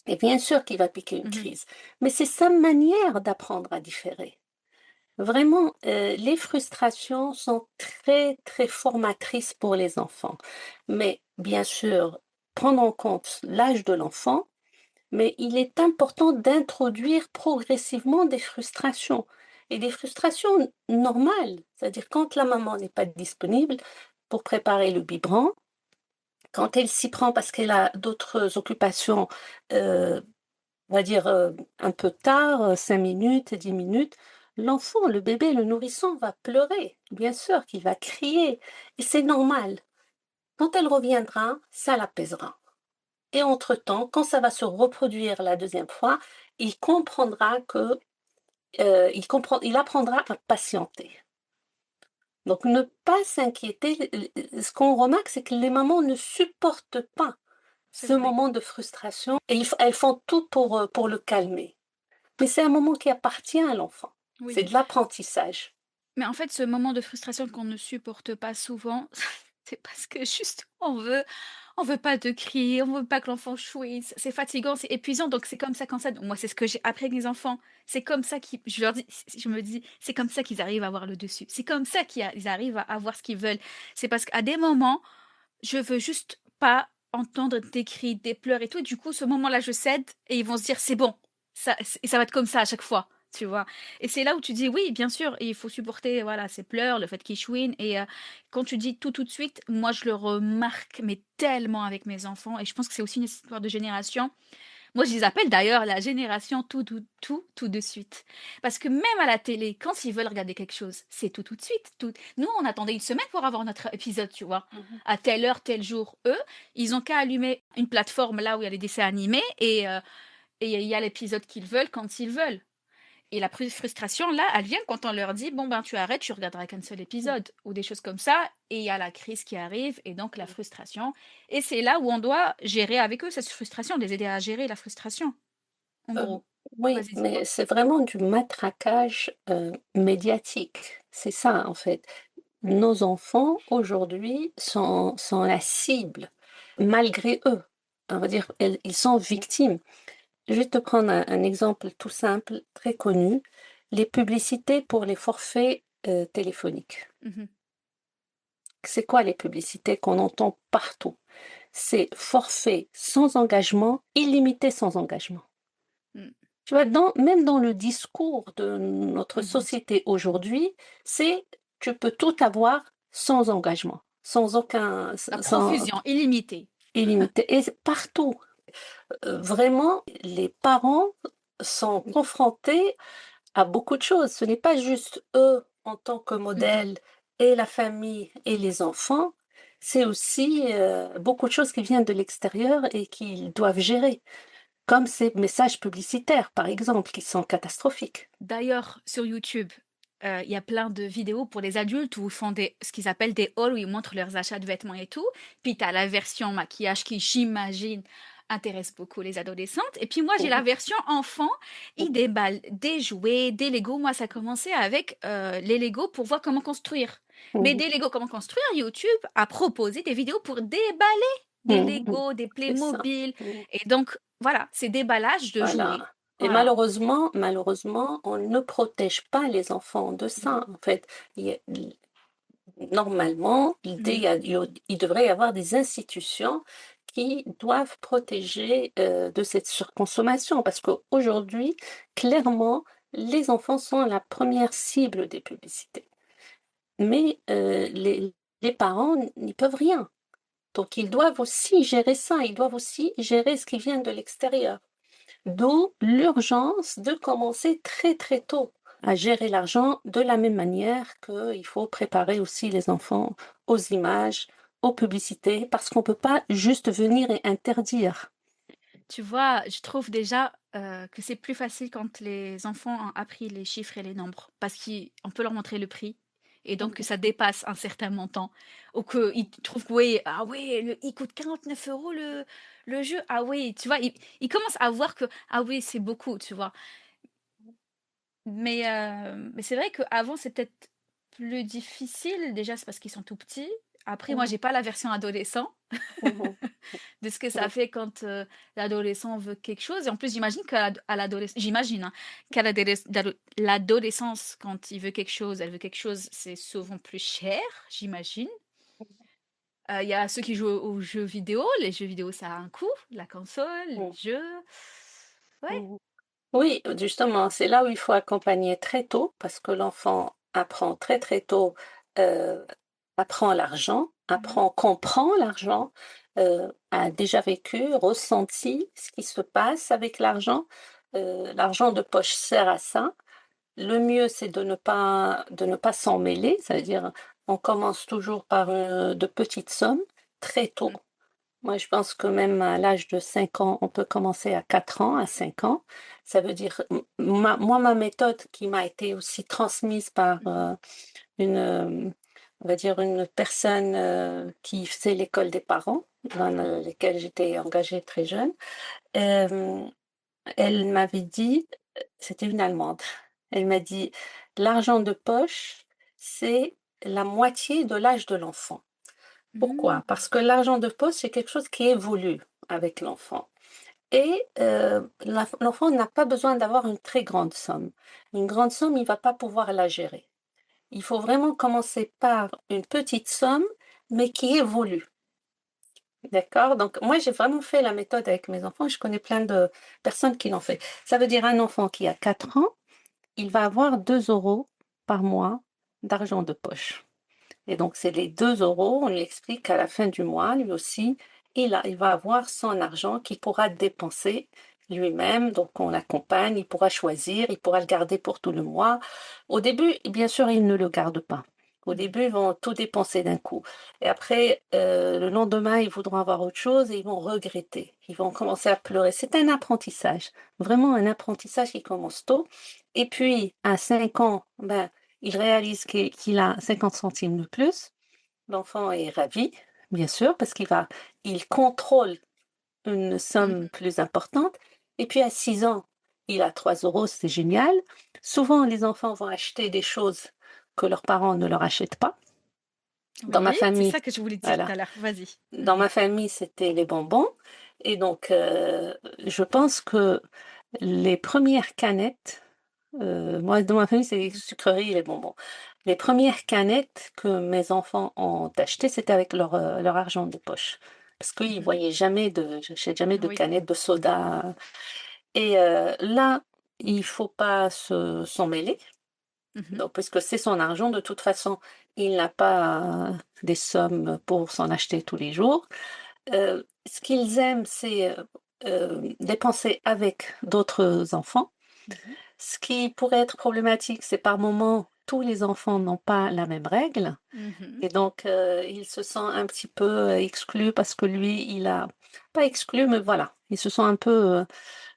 S3: Et bien sûr qu'il va piquer une
S2: mhm.
S3: crise. Mais c'est sa manière d'apprendre à différer. Vraiment, les frustrations sont très formatrices pour les enfants. Mais bien sûr, prendre en compte l'âge de l'enfant, mais il est important d'introduire progressivement des frustrations et des frustrations normales. C'est-à-dire quand la maman n'est pas disponible pour préparer le biberon, quand elle s'y prend parce qu'elle a d'autres occupations, euh, on va dire un peu tard, 5 minutes, 10 minutes, l'enfant, le bébé, le nourrisson va pleurer. Bien sûr qu'il va crier. Et c'est normal. Quand elle reviendra, ça l'apaisera. Et entre-temps, quand ça va se reproduire la deuxième fois, il comprendra que, il apprendra à patienter. Donc, ne pas s'inquiéter. Ce qu'on remarque, c'est que les mamans ne supportent pas
S2: C'est
S3: ce
S2: vrai.
S3: moment de frustration et elles font tout pour le calmer. Mais c'est un moment qui appartient à l'enfant.
S2: Oui.
S3: C'est de l'apprentissage.
S2: Mais en fait, ce moment de frustration qu'on ne supporte pas souvent, c'est parce que juste on veut pas de cris, on veut pas que l'enfant chouisse. C'est fatigant, c'est épuisant. Donc c'est comme ça quand ça. Moi, c'est ce que j'ai appris avec les enfants. C'est comme ça qu'ils, je leur dis, je me dis, c'est comme ça qu'ils arrivent à avoir le dessus. C'est comme ça qu'ils arrivent à avoir ce qu'ils veulent. C'est parce qu'à des moments, je veux juste pas entendre des cris, des pleurs et tout. Et du coup, ce moment-là, je cède et ils vont se dire, c'est bon. Et ça va être comme ça à chaque fois, tu vois. Et c'est là où tu dis, oui, bien sûr, il faut supporter, voilà, ces pleurs, le fait qu'ils chouinent. Et quand tu dis tout de suite, moi, je le remarque, mais tellement avec mes enfants. Et je pense que c'est aussi une histoire de génération. Moi, je les appelle d'ailleurs la génération tout de suite. Parce que même à la télé, quand ils veulent regarder quelque chose, c'est tout de suite. Tout. Nous, on attendait une semaine pour avoir notre épisode, tu vois.
S3: Mhm.
S2: À telle heure, tel jour. Eux, ils ont qu'à allumer une plateforme là où il y a les dessins animés et il y a l'épisode qu'ils veulent quand ils veulent. Et la frustration, là, elle vient quand on leur dit, bon, ben, tu arrêtes, tu regarderas qu'un seul épisode, ou des choses comme ça, et il y a la crise qui arrive, et donc la frustration. Et c'est là où on doit gérer avec eux cette frustration, les aider à gérer la frustration, en
S3: Euh,
S2: gros.
S3: oui,
S2: Vas-y, dis-moi.
S3: mais c'est vraiment du matraquage médiatique. C'est ça, en fait. Nos enfants, aujourd'hui, sont la cible, malgré eux. On va dire, ils sont victimes. Je vais te prendre un exemple tout simple, très connu. Les publicités pour les forfaits téléphoniques.
S2: Mhm.
S3: C'est quoi les publicités qu'on entend partout? C'est forfait sans engagement, illimité sans engagement.
S2: Mm.
S3: Tu vois, même dans le discours de notre
S2: Mhm.
S3: société aujourd'hui, c'est tu peux tout avoir sans engagement, sans aucun,
S2: La
S3: sans
S2: profusion illimitée.
S3: illimité. Et partout, vraiment, les parents sont confrontés à beaucoup de choses. Ce n'est pas juste eux en tant que
S2: Mhm.
S3: modèle et la famille et les enfants, c'est aussi beaucoup de choses qui viennent de l'extérieur et qu'ils doivent gérer, comme ces messages publicitaires, par exemple, qui sont catastrophiques.
S2: D'ailleurs, sur YouTube, il y a plein de vidéos pour les adultes où ils font ce qu'ils appellent des hauls, où ils montrent leurs achats de vêtements et tout. Puis tu as la version maquillage qui, j'imagine, intéresse beaucoup les adolescentes. Et puis moi, j'ai la
S3: Mhm,
S2: version enfant. Ils déballent des jouets, des Legos. Moi, ça a commencé avec les Legos pour voir comment construire. Mais
S3: mhm,
S2: des Legos comment construire, YouTube a proposé des vidéos pour déballer des
S3: mhm.
S2: Legos, des
S3: C'est ça.
S2: Playmobil.
S3: Mhm.
S2: Et donc, voilà, c'est déballage de jouets.
S3: Voilà. Et
S2: Voilà.
S3: malheureusement, on ne protège pas les enfants de ça. En fait, il y a- normalement,
S2: Mhm.
S3: il devrait y avoir des institutions qui doivent protéger de cette surconsommation parce qu'aujourd'hui, clairement, les enfants sont la première cible des publicités. Mais les parents n'y peuvent rien. Donc, ils doivent aussi gérer ça, ils doivent aussi gérer ce qui vient de l'extérieur. D'où l'urgence de commencer très très tôt à gérer l'argent de la même manière qu'il faut préparer aussi les enfants aux images, aux publicités, parce qu'on ne peut pas juste venir et interdire.
S2: Tu vois, je trouve déjà que c'est plus facile quand les enfants ont appris les chiffres et les nombres, parce qu'on peut leur montrer le prix, et donc que
S3: Mhm,
S2: ça dépasse un certain montant, ou qu'ils trouvent que oui, ah oui, il coûte 49 € le jeu, ah oui, tu vois, ils commencent à voir que, ah oui, c'est beaucoup, tu vois. Mais c'est vrai qu'avant, c'est peut-être plus difficile, déjà c'est parce qu'ils sont tout petits. Après, moi,
S3: mhm,
S2: j'ai pas la version adolescent.
S3: mhm,
S2: De ce que ça
S3: mhm,
S2: fait quand l'adolescent veut quelque chose. Et en plus, j'imagine qu'à l'adolescence, j'imagine hein, qu'à l'adolescence, quand il veut quelque chose, elle veut quelque chose, c'est souvent plus cher, j'imagine. Il y a ceux qui jouent aux jeux vidéo. Les jeux vidéo, ça a un coût. La console, les
S3: mhm,
S2: jeux. Ouais.
S3: mhm. Oui, justement, c'est là où il faut accompagner très tôt, parce que l'enfant apprend très très tôt, euh, apprend l'argent,
S2: Mhm.
S3: comprend l'argent, a déjà vécu, ressenti ce qui se passe avec l'argent. L'argent de poche sert à ça. Le mieux, c'est de ne pas s'en mêler, c'est-à-dire on commence toujours par de petites sommes très tôt.
S2: Mhm.
S3: Moi, je pense que même à l'âge de 5 ans, on peut commencer à 4 ans, à 5 ans. Ça veut dire, moi, ma méthode qui m'a été aussi transmise par
S2: Mhm.
S3: on va dire, une personne qui faisait l'école des parents, dans laquelle j'étais engagée très jeune, euh, elle m'avait dit, c'était une Allemande, elle m'a dit, l'argent de poche, c'est la moitié de l'âge de l'enfant.
S2: Mhm.
S3: Pourquoi? Parce que l'argent de poche, c'est quelque chose qui évolue avec l'enfant. Et l'enfant n'a pas besoin d'avoir une très grande somme. Une grande somme, il ne va pas pouvoir la gérer. Il faut vraiment commencer par une petite somme, mais qui évolue. D'accord? Donc, moi, j'ai vraiment fait la méthode avec mes enfants. Je connais plein de personnes qui l'ont fait. Ça veut dire un enfant qui a 4 ans, il va avoir 2 euros par mois d'argent de poche. Et donc, c'est les 2 euros, on lui explique qu'à la fin du mois, lui aussi, il va avoir son argent qu'il pourra dépenser lui-même. Donc, on l'accompagne, il pourra choisir, il pourra le garder pour tout le mois. Au début, bien sûr, il ne le garde pas. Au
S2: Mmh.
S3: début, ils vont tout dépenser d'un coup et après, le lendemain, ils voudront avoir autre chose et ils vont regretter. Ils vont commencer à pleurer. C'est un apprentissage, vraiment un apprentissage qui commence tôt et puis à 5 ans, ben, il réalise qu'il a 50 centimes de plus. L'enfant est ravi, bien sûr, parce il contrôle une
S2: Mmh.
S3: somme plus importante et puis à 6 ans, il a 3 €, c'est génial. Souvent, les enfants vont acheter des choses que leurs parents ne leur achètent pas. Dans ma
S2: Oui, c'est
S3: famille,
S2: ça que je voulais dire tout
S3: voilà,
S2: à l'heure. Vas-y.
S3: dans
S2: Mmh.
S3: ma famille, c'était les bonbons et donc je pense que les premières canettes, moi, dans ma famille, c'est les
S2: Mmh.
S3: sucreries et les bonbons. Les premières canettes que mes enfants ont achetées, c'était avec leur argent de poche. Parce qu'ils
S2: Mmh.
S3: voyaient jamais j'achète jamais de
S2: Oui.
S3: canettes de soda et là, il faut pas s'en mêler.
S2: Mmh.
S3: Donc puisque c'est son argent, de toute façon, il n'a pas des sommes pour s'en acheter tous les jours. Ce qu'ils aiment, c'est, dépenser avec d'autres enfants.
S2: Mmh.
S3: Ce qui pourrait être problématique, c'est par moment, tous les enfants n'ont pas la même règle
S2: Mmh.
S3: et donc il se sent un petit peu, exclu parce que lui, il a pas exclu, mais voilà, il se sent un peu,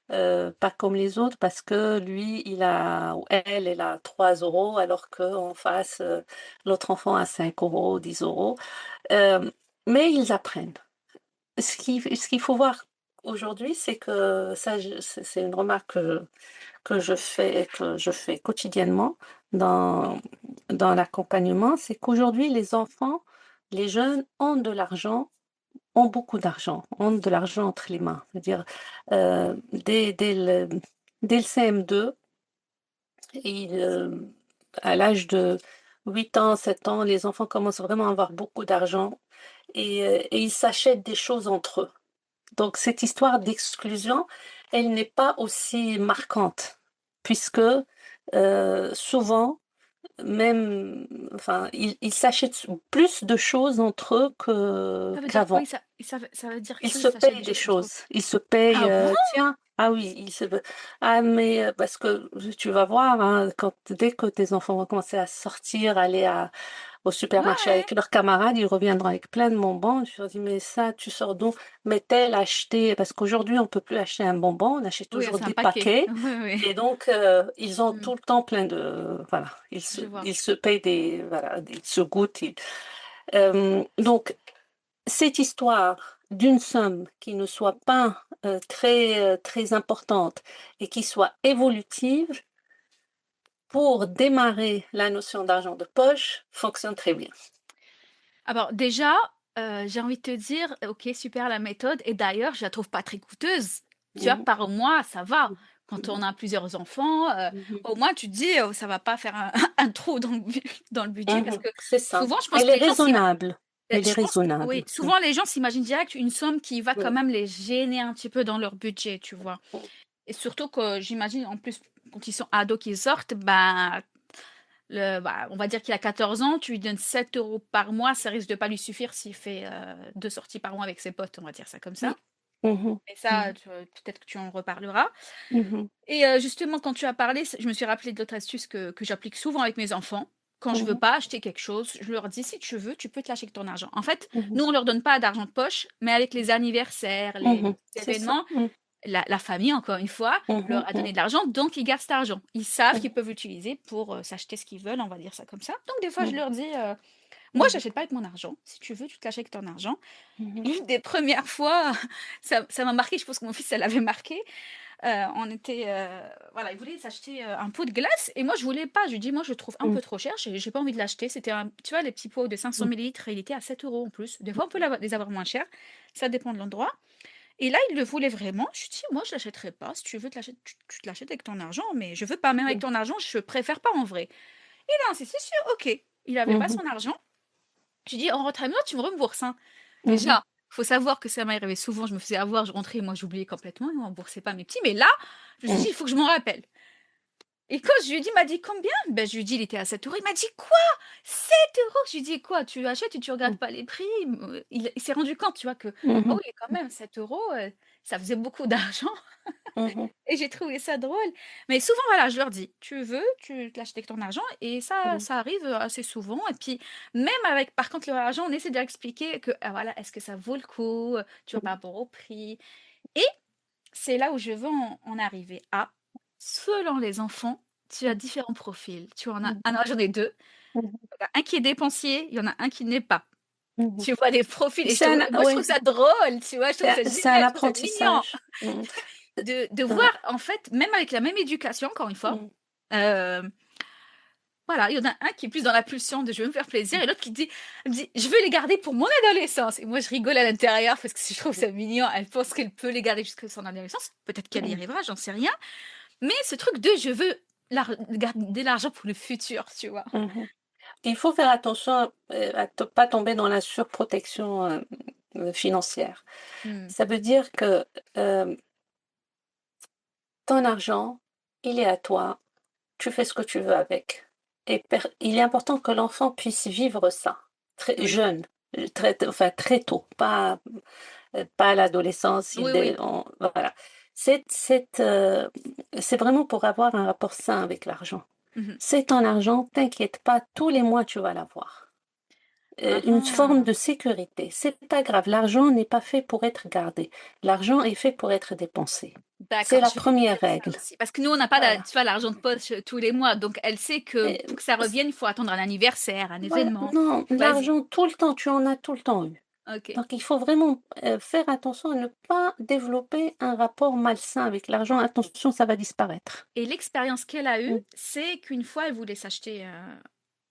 S3: pas comme les autres parce que lui, il a ou elle a 3 € alors qu'en face, l'autre enfant a 5 €, 10 €. Hem, mais ils apprennent. Ce qu'il faut voir aujourd'hui, c'est que ça c'est une remarque que je fais quotidiennement dans l'accompagnement, c'est qu'aujourd'hui les enfants, les jeunes ont beaucoup d'argent, ont de l'argent entre les mains. C'est-à-dire, dès le CM2, ils, à l'âge de 8 ans, 7 ans, les enfants commencent vraiment à avoir beaucoup d'argent et ils s'achètent des choses entre eux. Donc cette histoire d'exclusion, elle n'est pas aussi marquante puisque, souvent, même enfin, ils s'achètent plus de choses entre eux
S2: Ça veut dire quoi?
S3: qu'avant.
S2: Ça veut dire
S3: Ils
S2: qu'ils
S3: se
S2: s'achètent
S3: payent
S2: des
S3: des
S2: choses entre eux?
S3: choses. Ils se payent,
S2: Ah bon?
S3: tiens, ah oui, ah mais, parce que tu vas voir, hein, dès que tes enfants vont commencer à sortir, aller au supermarché
S2: Ouais.
S3: avec leurs camarades, ils reviendront avec plein de bonbons. Je leur dis: «Mais ça, tu sors d'où?» «Mais tel acheté» parce qu'aujourd'hui, on peut plus acheter un bonbon, on achète
S2: Oui,
S3: toujours
S2: c'est un
S3: des
S2: paquet.
S3: paquets
S2: Oui, oui.
S3: et donc ils ont
S2: Mmh.
S3: tout le temps plein de voilà,
S2: Je vois.
S3: ils se payent des voilà, ils se goûtent, donc cette histoire d'une somme qui ne soit pas, très importante et qui soit évolutive, pour démarrer la notion d'argent de poche, fonctionne très bien.
S2: Alors déjà, j'ai envie de te dire, OK, super la méthode et d'ailleurs, je la trouve pas très coûteuse. Tu vois,
S3: Mmh
S2: par mois, ça va.
S3: mh.
S2: Quand
S3: Mmh
S2: on
S3: mh.
S2: a plusieurs enfants,
S3: Mmh
S2: au moins tu te dis: «Ça va pas faire un un trou dans le budget» parce que
S3: C'est ça.
S2: souvent je pense
S3: Elle
S2: que
S3: est
S2: les gens
S3: raisonnable. Elle est
S2: je pense que oui,
S3: raisonnable.
S2: souvent les gens s'imaginent direct une somme qui va quand
S3: Mmh.
S2: même les gêner un petit peu dans leur budget, tu vois?
S3: Mmh.
S2: Et surtout que j'imagine en plus quand ils sont ados qu'ils sortent, ben, on va dire qu'il a 14 ans, tu lui donnes 7 € par mois, ça risque de pas lui suffire s'il fait, 2 sorties par mois avec ses potes, on va dire ça comme ça.
S3: Oui. Mmh mh.
S2: Et ça,
S3: Mmh.
S2: peut-être que tu en reparleras.
S3: Mmh mh.
S2: Et justement quand tu as parlé, je me suis rappelé d'autres astuces que j'applique souvent avec mes enfants. Quand je
S3: Mmh
S2: veux
S3: mh.
S2: pas acheter quelque chose, je leur dis: «Si tu veux, tu peux te lâcher avec ton argent». En fait,
S3: Mmh mh.
S2: nous on leur donne pas d'argent de poche, mais avec les anniversaires, les
S3: Mmh mh.
S2: petits
S3: C'est ça.
S2: événements,
S3: Mmh.
S2: la famille, encore une fois,
S3: Mmh mh.
S2: leur a donné
S3: Mmh.
S2: de l'argent, donc ils gardent cet argent. Ils savent
S3: Mmh.
S2: qu'ils peuvent l'utiliser pour, s'acheter ce qu'ils veulent, on va dire ça comme ça. Donc des fois, je
S3: Mmh.
S2: leur dis, «Moi,
S3: Mmh.
S2: j'achète pas avec mon argent. Si tu veux, tu te l'achètes avec ton argent».
S3: Mmh mh.
S2: L'une des premières fois, ça m'a marqué, je pense que mon fils, ça l'avait marqué. On était, voilà, il voulait s'acheter, un pot de glace et moi, je voulais pas. Je lui dis: «Moi, je le trouve un
S3: Mmh.
S2: peu trop cher, j'ai pas envie de l'acheter». C'était un tu vois, les petits pots de 500
S3: Mmh.
S2: millilitres, il était à 7 € en plus. Des fois, on peut les avoir moins chers, ça dépend de l'endroit. Et là, il le voulait vraiment. Je lui dis: «Moi, je l'achèterai pas. Si tu veux te l'achètes, tu te l'achètes avec ton argent, mais je veux pas. Même avec
S3: Mmh.
S2: ton argent, je préfère pas en vrai». Il a insisté sur OK. Il avait pas
S3: Mmh mh.
S2: son argent. Je lui dis: «En rentrant à la maison, tu me rembourses, hein».
S3: Mmh mh.
S2: Déjà, faut savoir que ça m'arrivait souvent, je me faisais avoir, je rentrais, moi j'oubliais complètement, il me remboursait pas mes petits, mais là, je me suis dit:
S3: Mmh.
S2: «Il faut que je m'en rappelle». Et quand je lui ai dit, il m'a dit: «Combien?» Ben, je lui ai dit: «Il était à 7 €». Il m'a dit: «Quoi? 7 €?» Je lui ai dit: «Quoi? Tu achètes et tu regardes
S3: Mmh.
S2: pas les prix?» Il s'est rendu compte, tu vois, que,
S3: Mmh
S2: ah
S3: mh.
S2: oui, quand même 7 €, ça faisait beaucoup d'argent.
S3: Mhm.
S2: Et j'ai trouvé ça drôle. Mais souvent, voilà, je leur dis, tu veux, tu te l'achètes avec ton argent. Et
S3: Mhm.
S2: ça arrive assez souvent. Et puis, même avec, par contre, leur argent, on essaie de leur expliquer que, ah, voilà, est-ce que ça vaut le coup, tu vois, par rapport au prix. Et c'est là où je veux en arriver à, selon les enfants, tu as différents profils. Tu en as
S3: Mhm.
S2: un, j'en ai deux.
S3: Mhm.
S2: Il y en a un qui est dépensier, il y en a un qui n'est pas.
S3: Mhm.
S2: Tu vois les profils. Et
S3: C'est un,
S2: moi, je trouve
S3: ouais,
S2: ça drôle, tu vois, je trouve ça
S3: c'est un
S2: génial, je trouve ça mignon
S3: apprentissage. Mhm.
S2: de
S3: Ouais.
S2: voir, en fait, même avec la même éducation, encore une fois,
S3: Mhm.
S2: euh, voilà, il y en a un qui est plus dans la pulsion de je veux me faire plaisir et l'autre qui dit je veux les garder pour mon adolescence. Et moi, je rigole à l'intérieur parce que je trouve ça mignon. Elle pense qu'elle peut les garder jusqu'à son adolescence. Peut-être qu'elle y
S3: Mhm.
S2: arrivera, j'en sais rien. Mais ce truc de je veux garder l'argent pour le futur, tu vois.
S3: Mhm. Il faut faire attention à ne pas tomber dans la surprotection financière.
S2: Hmm.
S3: Ça veut dire que euh, ton argent, il est à toi, tu fais ce que tu veux avec. Et il est important que l'enfant puisse vivre ça, très
S2: Oui,
S3: jeune, enfin très tôt, pas à l'adolescence.
S2: oui, oui.
S3: Voilà. C'est vraiment pour avoir un rapport sain avec l'argent.
S2: Mhm.
S3: C'est ton argent, t'inquiète pas, tous les mois tu vas l'avoir.
S2: Ah,
S3: Une forme
S2: ah.
S3: de sécurité. C'est pas grave. L'argent n'est pas fait pour être gardé. L'argent est fait pour être dépensé. C'est
S2: D'accord,
S3: la
S2: je vais lui
S3: première
S2: dire ça
S3: règle.
S2: aussi. Parce que nous, on n'a pas,
S3: Voilà.
S2: tu vois, l'argent de poche tous les mois. Donc, elle sait que
S3: Et,
S2: pour que ça revienne, il faut attendre un anniversaire, un
S3: voilà.
S2: événement.
S3: Non,
S2: Vas-y.
S3: l'argent, tout le temps, tu en as tout le temps eu.
S2: Ok.
S3: Donc, il faut vraiment faire attention à ne pas développer un rapport malsain avec l'argent. Attention, ça va disparaître.
S2: Et l'expérience qu'elle a eue,
S3: Mm,
S2: c'est qu'une fois, elle voulait s'acheter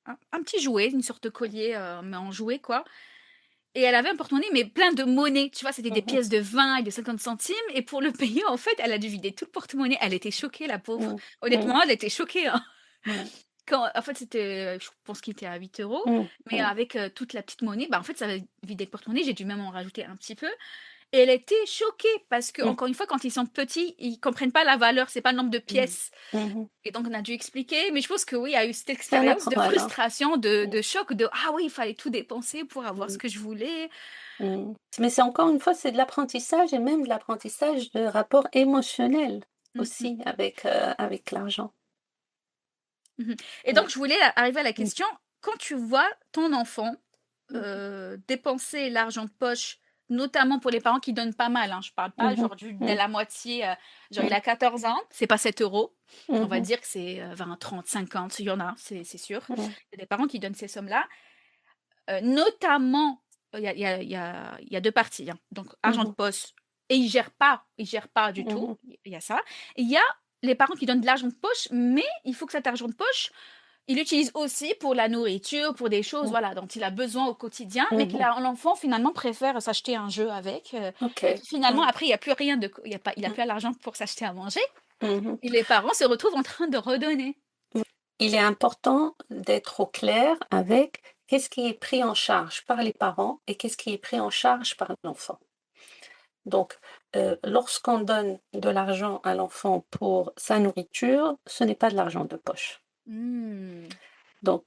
S2: un petit jouet, une sorte de collier, mais en jouet, quoi. Et elle avait un porte-monnaie, mais plein de monnaie. Tu vois, c'était des
S3: mhm,
S2: pièces de 20 et de 50 centimes. Et pour le payer, en fait, elle a dû vider tout le porte-monnaie. Elle était choquée, la pauvre.
S3: mm, mm,
S2: Honnêtement, elle était choquée, hein.
S3: mm,
S2: Quand, en fait, c'était, je pense qu'il était à 8 €.
S3: mm,
S2: Mais
S3: mm,
S2: avec toute la petite monnaie, bah, en fait, ça avait vidé le porte-monnaie. J'ai dû même en rajouter un petit peu. Et elle était choquée parce que,
S3: mm,
S2: encore une fois, quand ils sont petits, ils comprennent pas la valeur. C'est pas le nombre de
S3: mm,
S2: pièces.
S3: mhm.
S2: Et donc, on a dû expliquer. Mais je pense que oui, il y a eu cette
S3: C'est un
S2: expérience
S3: apprend.
S2: de
S3: Voilà.
S2: frustration,
S3: Mm,
S2: de choc, de ah oui, il fallait tout dépenser pour avoir ce
S3: mm,
S2: que je voulais.
S3: mm. Mais c'est encore une fois, c'est de l'apprentissage et même de l'apprentissage de rapport émotionnel
S2: Mhm,
S3: aussi avec l'argent.
S2: mhm. Et donc,
S3: Ouais.
S2: je voulais arriver à la
S3: Mm,
S2: question, quand tu vois ton enfant
S3: mm,
S2: dépenser l'argent de poche, notamment pour les parents qui donnent pas mal, hein, je parle pas
S3: mhm,
S2: genre de
S3: mm,
S2: la moitié, genre il
S3: mm,
S2: a 14 ans, c'est pas 7 €, on va
S3: mhm,
S2: dire que c'est 20, 30, 50, il y en a, c'est sûr.
S3: mm,
S2: Il y a des parents qui donnent ces sommes-là, notamment, il y a deux parties, hein. Donc argent de
S3: mhm,
S2: poche, et ils gèrent pas du tout,
S3: mhm,
S2: il y a ça. Et il y a les parents qui donnent de l'argent de poche, mais il faut que cet argent de poche il l'utilise aussi pour la nourriture, pour des choses
S3: mm,
S2: voilà, dont il a besoin au quotidien, mais que
S3: mhm.
S2: l'enfant finalement préfère s'acheter un jeu avec.
S3: Ok.
S2: Et puis finalement,
S3: Mm,
S2: après, il n'y a plus rien il y a pas, il a
S3: mm,
S2: plus l'argent pour s'acheter à manger.
S3: mhm.
S2: Et les parents se retrouvent en train de redonner.
S3: Il est important d'être au clair avec qu'est-ce qui est pris en charge par les parents et qu'est-ce qui est pris en charge par l'enfant. Donc, lorsqu'on donne de l'argent à l'enfant pour sa nourriture, ce n'est pas de l'argent de poche.
S2: Hmm.
S3: Donc,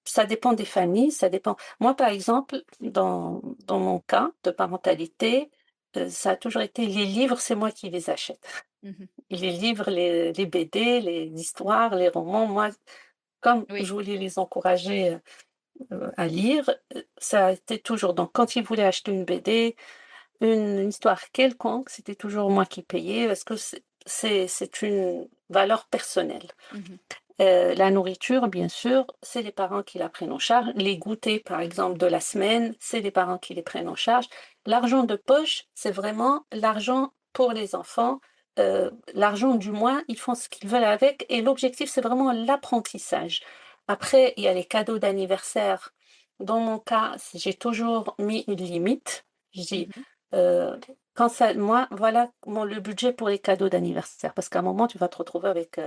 S3: ça dépend des familles, ça dépend. Moi, par exemple, dans mon cas de parentalité, ça a toujours été les livres, c'est moi qui les achète.
S2: Mhm.
S3: Les livres, les BD, les histoires, les romans, moi, comme
S2: Oui.
S3: je voulais les encourager à lire, ça a été toujours. Donc, quand ils voulaient acheter une BD, une histoire quelconque, c'était toujours moi qui payais parce que c'est une valeur personnelle.
S2: Mhm.
S3: La nourriture, bien sûr, c'est les parents qui la prennent en charge. Les goûters, par exemple, de la semaine, c'est les parents qui les prennent en charge. L'argent de poche, c'est vraiment l'argent pour les enfants. L'argent du mois, ils font ce qu'ils veulent avec et l'objectif, c'est vraiment l'apprentissage. Après, il y a les cadeaux d'anniversaire. Dans mon cas, j'ai toujours mis une limite. Je dis,
S2: Mhm.
S3: euh, quand ça, moi, voilà le budget pour les cadeaux d'anniversaire. Parce qu'à un moment, tu vas te retrouver avec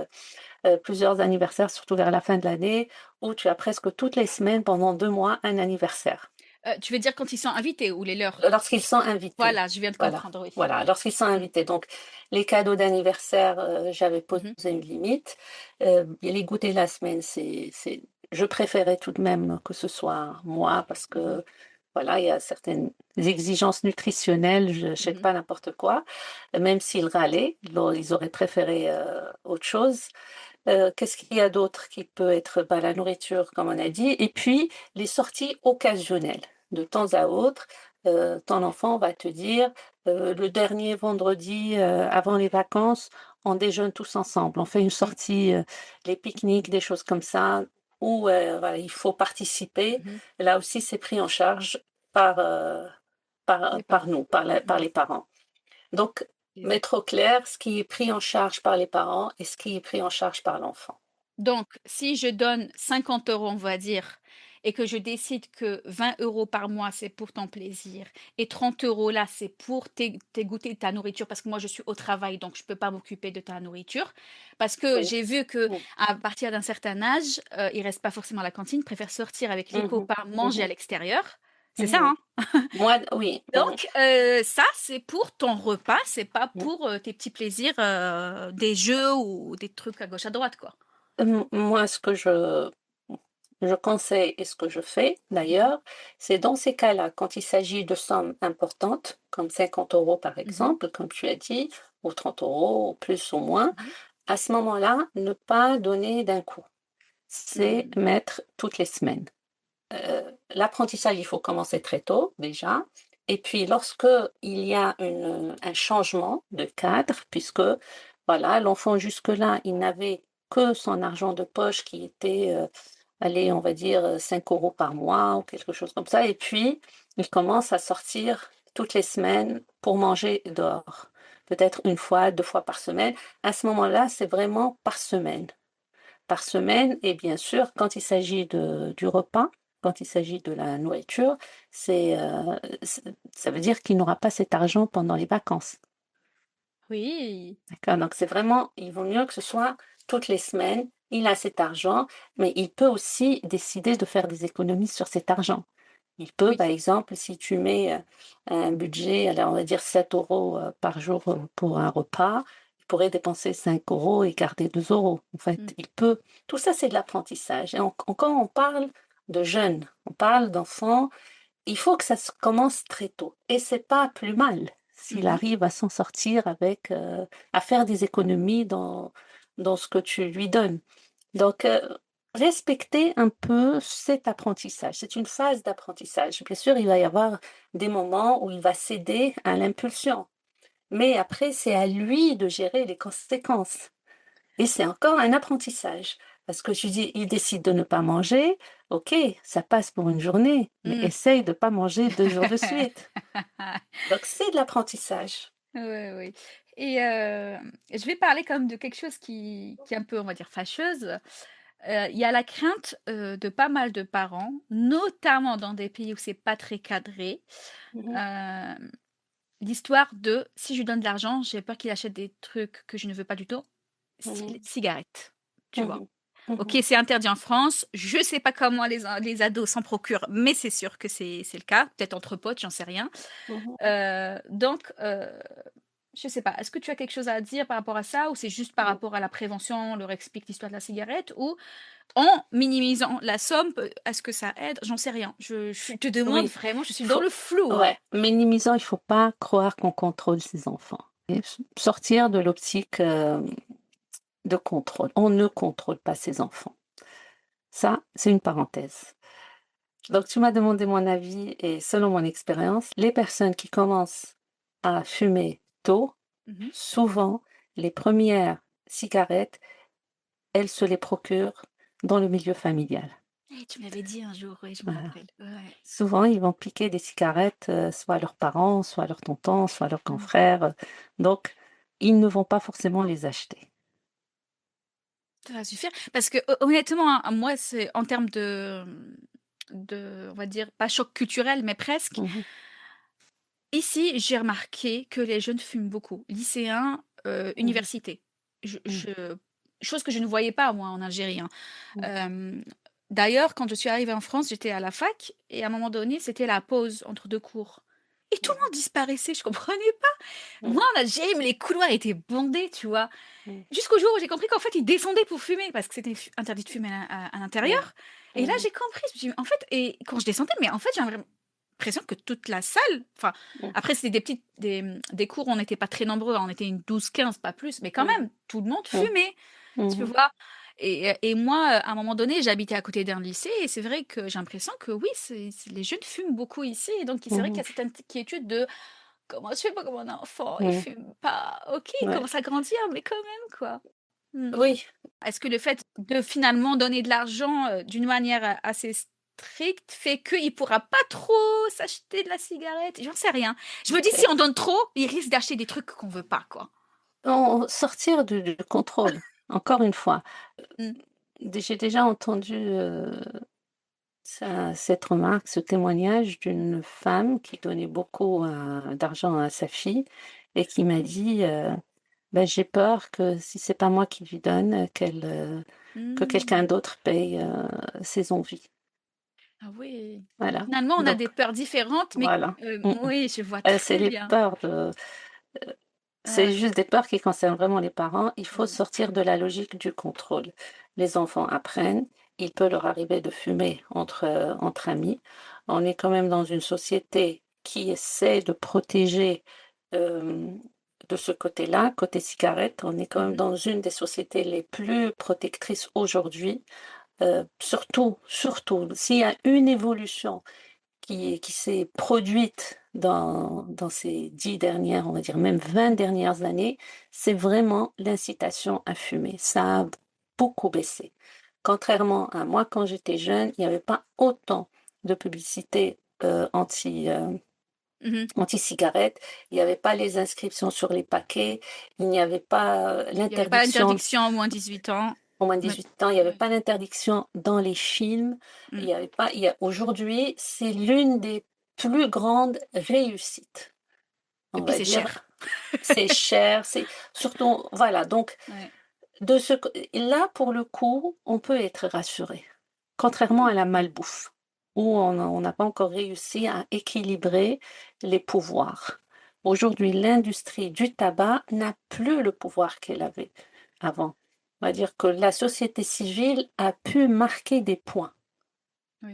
S3: plusieurs anniversaires, surtout vers la fin de l'année, où tu as presque toutes les semaines, pendant 2 mois, un anniversaire.
S2: Tu veux dire quand ils sont invités ou les leurs?
S3: Lorsqu'ils sont invités.
S2: Voilà, je viens de
S3: Voilà.
S2: comprendre, oui.
S3: Voilà, lorsqu'ils sont
S2: Mhm.
S3: invités. Donc, les cadeaux d'anniversaire, j'avais posé
S2: Mhm.
S3: une limite. Et les goûters de la semaine, je préférais tout de même que ce soit moi parce
S2: Mhm.
S3: que voilà, il y a certaines exigences nutritionnelles, je n'achète
S2: Mhm.
S3: pas n'importe quoi, même s'ils râlaient, ils auraient préféré autre chose. Qu'est-ce qu'il y a d'autre qui peut être bah, la nourriture, comme on a dit, et puis les sorties occasionnelles. De temps à autre, ton enfant va te dire, le dernier vendredi avant les vacances, on déjeune tous ensemble, on fait une
S2: Mm.
S3: sortie, les pique-niques, des choses comme ça, où voilà, il faut participer.
S2: Mhm.
S3: Là aussi, c'est pris en charge par,
S2: Les
S3: par
S2: parents.
S3: nous, par
S2: Mhm.
S3: les parents. Donc,
S2: Et-
S3: mettre au clair ce qui est pris en charge par les parents et ce qui est pris en charge par l'enfant.
S2: Donc, si je donne 50 euros, on va dire, et que je décide que 20 euros par mois, c'est pour ton plaisir, et 30 euros là, c'est pour goûter ta nourriture, parce que moi, je suis au travail, donc je ne peux pas m'occuper de ta nourriture. Parce que
S3: Oui.
S2: j'ai vu que
S3: Mm.
S2: à partir d'un certain âge, ils restent pas forcément à la cantine, ils préfèrent sortir avec les
S3: Mhm.
S2: copains, manger à
S3: Mhm.
S2: l'extérieur. C'est ça,
S3: Mhm.
S2: hein?
S3: Moi, oui. Mhm.
S2: Donc, ça, c'est pour ton repas, c'est pas
S3: Mhm.
S2: pour tes petits plaisirs, des jeux ou des trucs à gauche à droite, quoi.
S3: Moi, ce que je conseille et ce que je fais
S2: Mhm,
S3: d'ailleurs, c'est dans ces cas-là, quand il s'agit de sommes importantes, comme 50 euros par
S2: mhm,
S3: exemple, comme tu as dit, ou 30 euros, ou plus ou moins,
S2: mhm,
S3: à ce moment-là, ne pas donner d'un coup. C'est
S2: mhm.
S3: mettre toutes les semaines. L'apprentissage, il faut commencer très tôt déjà. Et puis, lorsque il y a un changement de cadre, puisque voilà, l'enfant jusque-là, il n'avait que son argent de poche qui était, allez, on va dire 5 € par mois ou quelque chose comme ça. Et puis, il commence à sortir toutes les semaines pour manger dehors. Peut-être une fois, 2 fois par semaine. À ce moment-là, c'est vraiment par semaine par semaine. Et bien sûr, quand il s'agit du repas, quand il s'agit de la nourriture, ça veut dire qu'il n'aura pas cet argent pendant les vacances.
S2: Oui,
S3: D'accord? Donc c'est vraiment, il vaut mieux que ce soit toutes les semaines, il a cet argent, mais il peut aussi décider de faire des économies sur cet argent. Il peut,
S2: oui.
S3: par exemple, si tu mets un budget, alors on va dire 7 € par jour pour un repas, il pourrait dépenser 5 € et garder 2 €. En
S2: Mm.
S3: fait, il peut. Tout ça, c'est de l'apprentissage. Et quand on parle de jeunes, on parle d'enfants, il faut que ça se commence très tôt. Et c'est pas plus mal s'il
S2: Mhm.
S3: arrive à s'en sortir avec, à faire des économies dans ce que tu lui donnes. Donc, respecter un peu cet apprentissage. C'est une phase d'apprentissage. Bien sûr, il va y avoir des moments où il va céder à l'impulsion, mais après, c'est à lui de gérer les conséquences. Et c'est encore un apprentissage. Parce que tu dis, il décide de ne pas manger, ok, ça passe pour une journée, mais
S2: Mm.
S3: essaye de ne pas manger 2 jours de suite. Donc, c'est de l'apprentissage.
S2: Ouais, oui. Et je vais parler quand même de quelque chose qui est un peu, on va dire, fâcheuse. Il y a la crainte de pas mal de parents, notamment dans des pays où c'est pas très cadré,
S3: Mhm,
S2: euh, l'histoire de si je lui donne de l'argent, j'ai peur qu'il achète des trucs que je ne veux pas du tout, style
S3: mhm,
S2: cigarettes, tu vois.
S3: mhm,
S2: Ok,
S3: mhm,
S2: c'est interdit en France. Je sais pas comment les ados s'en procurent, mais c'est sûr que c'est le cas. Peut-être entre potes, j'en sais rien.
S3: mhm.
S2: Donc, je sais pas. Est-ce que tu as quelque chose à dire par rapport à ça, ou c'est juste par
S3: Mhm.
S2: rapport à la prévention, on leur explique l'histoire de la cigarette, ou en minimisant la somme, est-ce que ça aide? J'en sais rien. Je te demande
S3: Oui,
S2: vraiment, je suis dans
S3: faut,
S2: le flou, hein.
S3: ouais, minimisant, il faut pas croire qu'on contrôle ses enfants. Et sortir de l'optique de contrôle. On ne contrôle pas ses enfants. Ça, c'est une parenthèse. Donc, tu m'as demandé mon avis et selon mon expérience, les personnes qui commencent à fumer tôt,
S2: Mhm.
S3: souvent, les premières cigarettes, elles se les procurent dans le milieu familial.
S2: Eh, tu me l'avais dit un jour, oui, je me
S3: Voilà.
S2: rappelle. Ouais.
S3: Souvent, ils vont piquer des cigarettes, soit à leurs parents, soit à leurs tontons, soit à leurs grands
S2: Mm.
S3: frères. Donc, ils ne vont pas forcément les acheter.
S2: Ça va suffire. Parce que honnêtement, hein, moi, c'est en termes on va dire, pas choc culturel, mais presque.
S3: Mhm,
S2: Ici, j'ai remarqué que les jeunes fument beaucoup. Lycéens,
S3: mhm,
S2: université.
S3: mhm,
S2: Chose que je ne voyais pas, moi, en Algérie, hein.
S3: mhm,
S2: Euh, D'ailleurs, quand je suis arrivée en France, j'étais à la fac et à un moment donné, c'était la pause entre deux cours. Et tout le
S3: mhm,
S2: monde disparaissait, je comprenais pas. Moi,
S3: mhm,
S2: en Algérie, mais les couloirs étaient bondés, tu vois.
S3: mhm,
S2: Jusqu'au jour où j'ai compris qu'en fait, ils descendaient pour fumer parce que c'était interdit de fumer à
S3: mhm,
S2: l'intérieur. Et là,
S3: mhm,
S2: j'ai compris. Je me suis dit, en fait, et quand je descendais, mais en fait, j'ai l'impression. l'impression que toute la salle, enfin,
S3: Mmh.
S2: après, c'était des cours où on n'était pas très nombreux, on était une 12-15, pas plus, mais quand
S3: Mmh.
S2: même, tout le monde
S3: Mmh.
S2: fumait, tu
S3: Mmh.
S2: vois. Et moi, à un moment donné, j'habitais à côté d'un lycée, et c'est vrai que j'ai l'impression que oui, les jeunes fument beaucoup ici, et donc c'est vrai qu'il y
S3: Mmh.
S2: a cette inquiétude de comment je fais pas comme un enfant, il
S3: Mmh.
S2: fume pas, ok, il
S3: Ouais.
S2: commence à grandir, mais quand même, quoi. Hmm.
S3: Oui,
S2: Est-ce que le fait de finalement donner de l'argent, d'une manière assez stricte fait qu'il pourra pas trop s'acheter de la cigarette? J'en sais rien. Je me dis si on donne trop, il risque d'acheter des trucs qu'on veut pas, quoi.
S3: sortir du contrôle, encore une fois.
S2: Mmh.
S3: J'ai déjà entendu, cette remarque, ce témoignage d'une femme qui donnait beaucoup, d'argent à sa fille et qui m'a dit, «Bah, j'ai peur que si c'est pas moi qui lui donne, que quelqu'un
S2: Mmh.
S3: d'autre paye, ses envies».
S2: Ah oui.
S3: Voilà,
S2: Finalement, on a
S3: donc
S2: des peurs différentes, mais
S3: voilà. Mmh mh.
S2: oui, je vois
S3: C'est
S2: très
S3: les
S2: bien.
S3: peurs de c'est
S2: Ouais.
S3: juste des peurs qui concernent vraiment les parents. Il faut
S2: Mmh.
S3: sortir de la logique du contrôle. Les enfants apprennent, il peut leur arriver de fumer entre amis. On est quand même dans une société qui essaie de protéger, hem, de ce côté-là. Côté cigarette, on est quand même
S2: Mmh.
S3: dans une des sociétés les plus protectrices aujourd'hui. Surtout s'il y a une évolution qui s'est produite dans ces 10 dernières, on va dire même 20 dernières années, c'est vraiment l'incitation à fumer. Ça a beaucoup baissé. Contrairement à moi, quand j'étais jeune, il n'y avait pas autant de publicité,
S2: Mmh.
S3: anti-cigarette, il n'y avait pas les inscriptions sur les paquets, il n'y avait pas,
S2: Il y avait pas
S3: l'interdiction
S2: d'interdiction moins 18 ans.
S3: au moins de
S2: Ouais.
S3: 18 ans, il n'y avait
S2: Ouais.
S3: pas l'interdiction dans les films, il
S2: Mmh.
S3: y avait pas il y a aujourd'hui, c'est l'une des plus grandes réussites,
S2: Et
S3: on
S2: puis
S3: va
S2: c'est
S3: dire.
S2: cher.
S3: C'est cher, c'est surtout voilà, donc
S2: Ouais.
S3: de ce co là, pour le coup, on peut être rassuré. Contrairement
S2: Mmh.
S3: à la malbouffe, où on n'a pas encore réussi à équilibrer les pouvoirs. Aujourd'hui, l'industrie du tabac n'a plus le pouvoir qu'elle avait avant. On va dire que la société civile a pu marquer des points,
S2: Oui.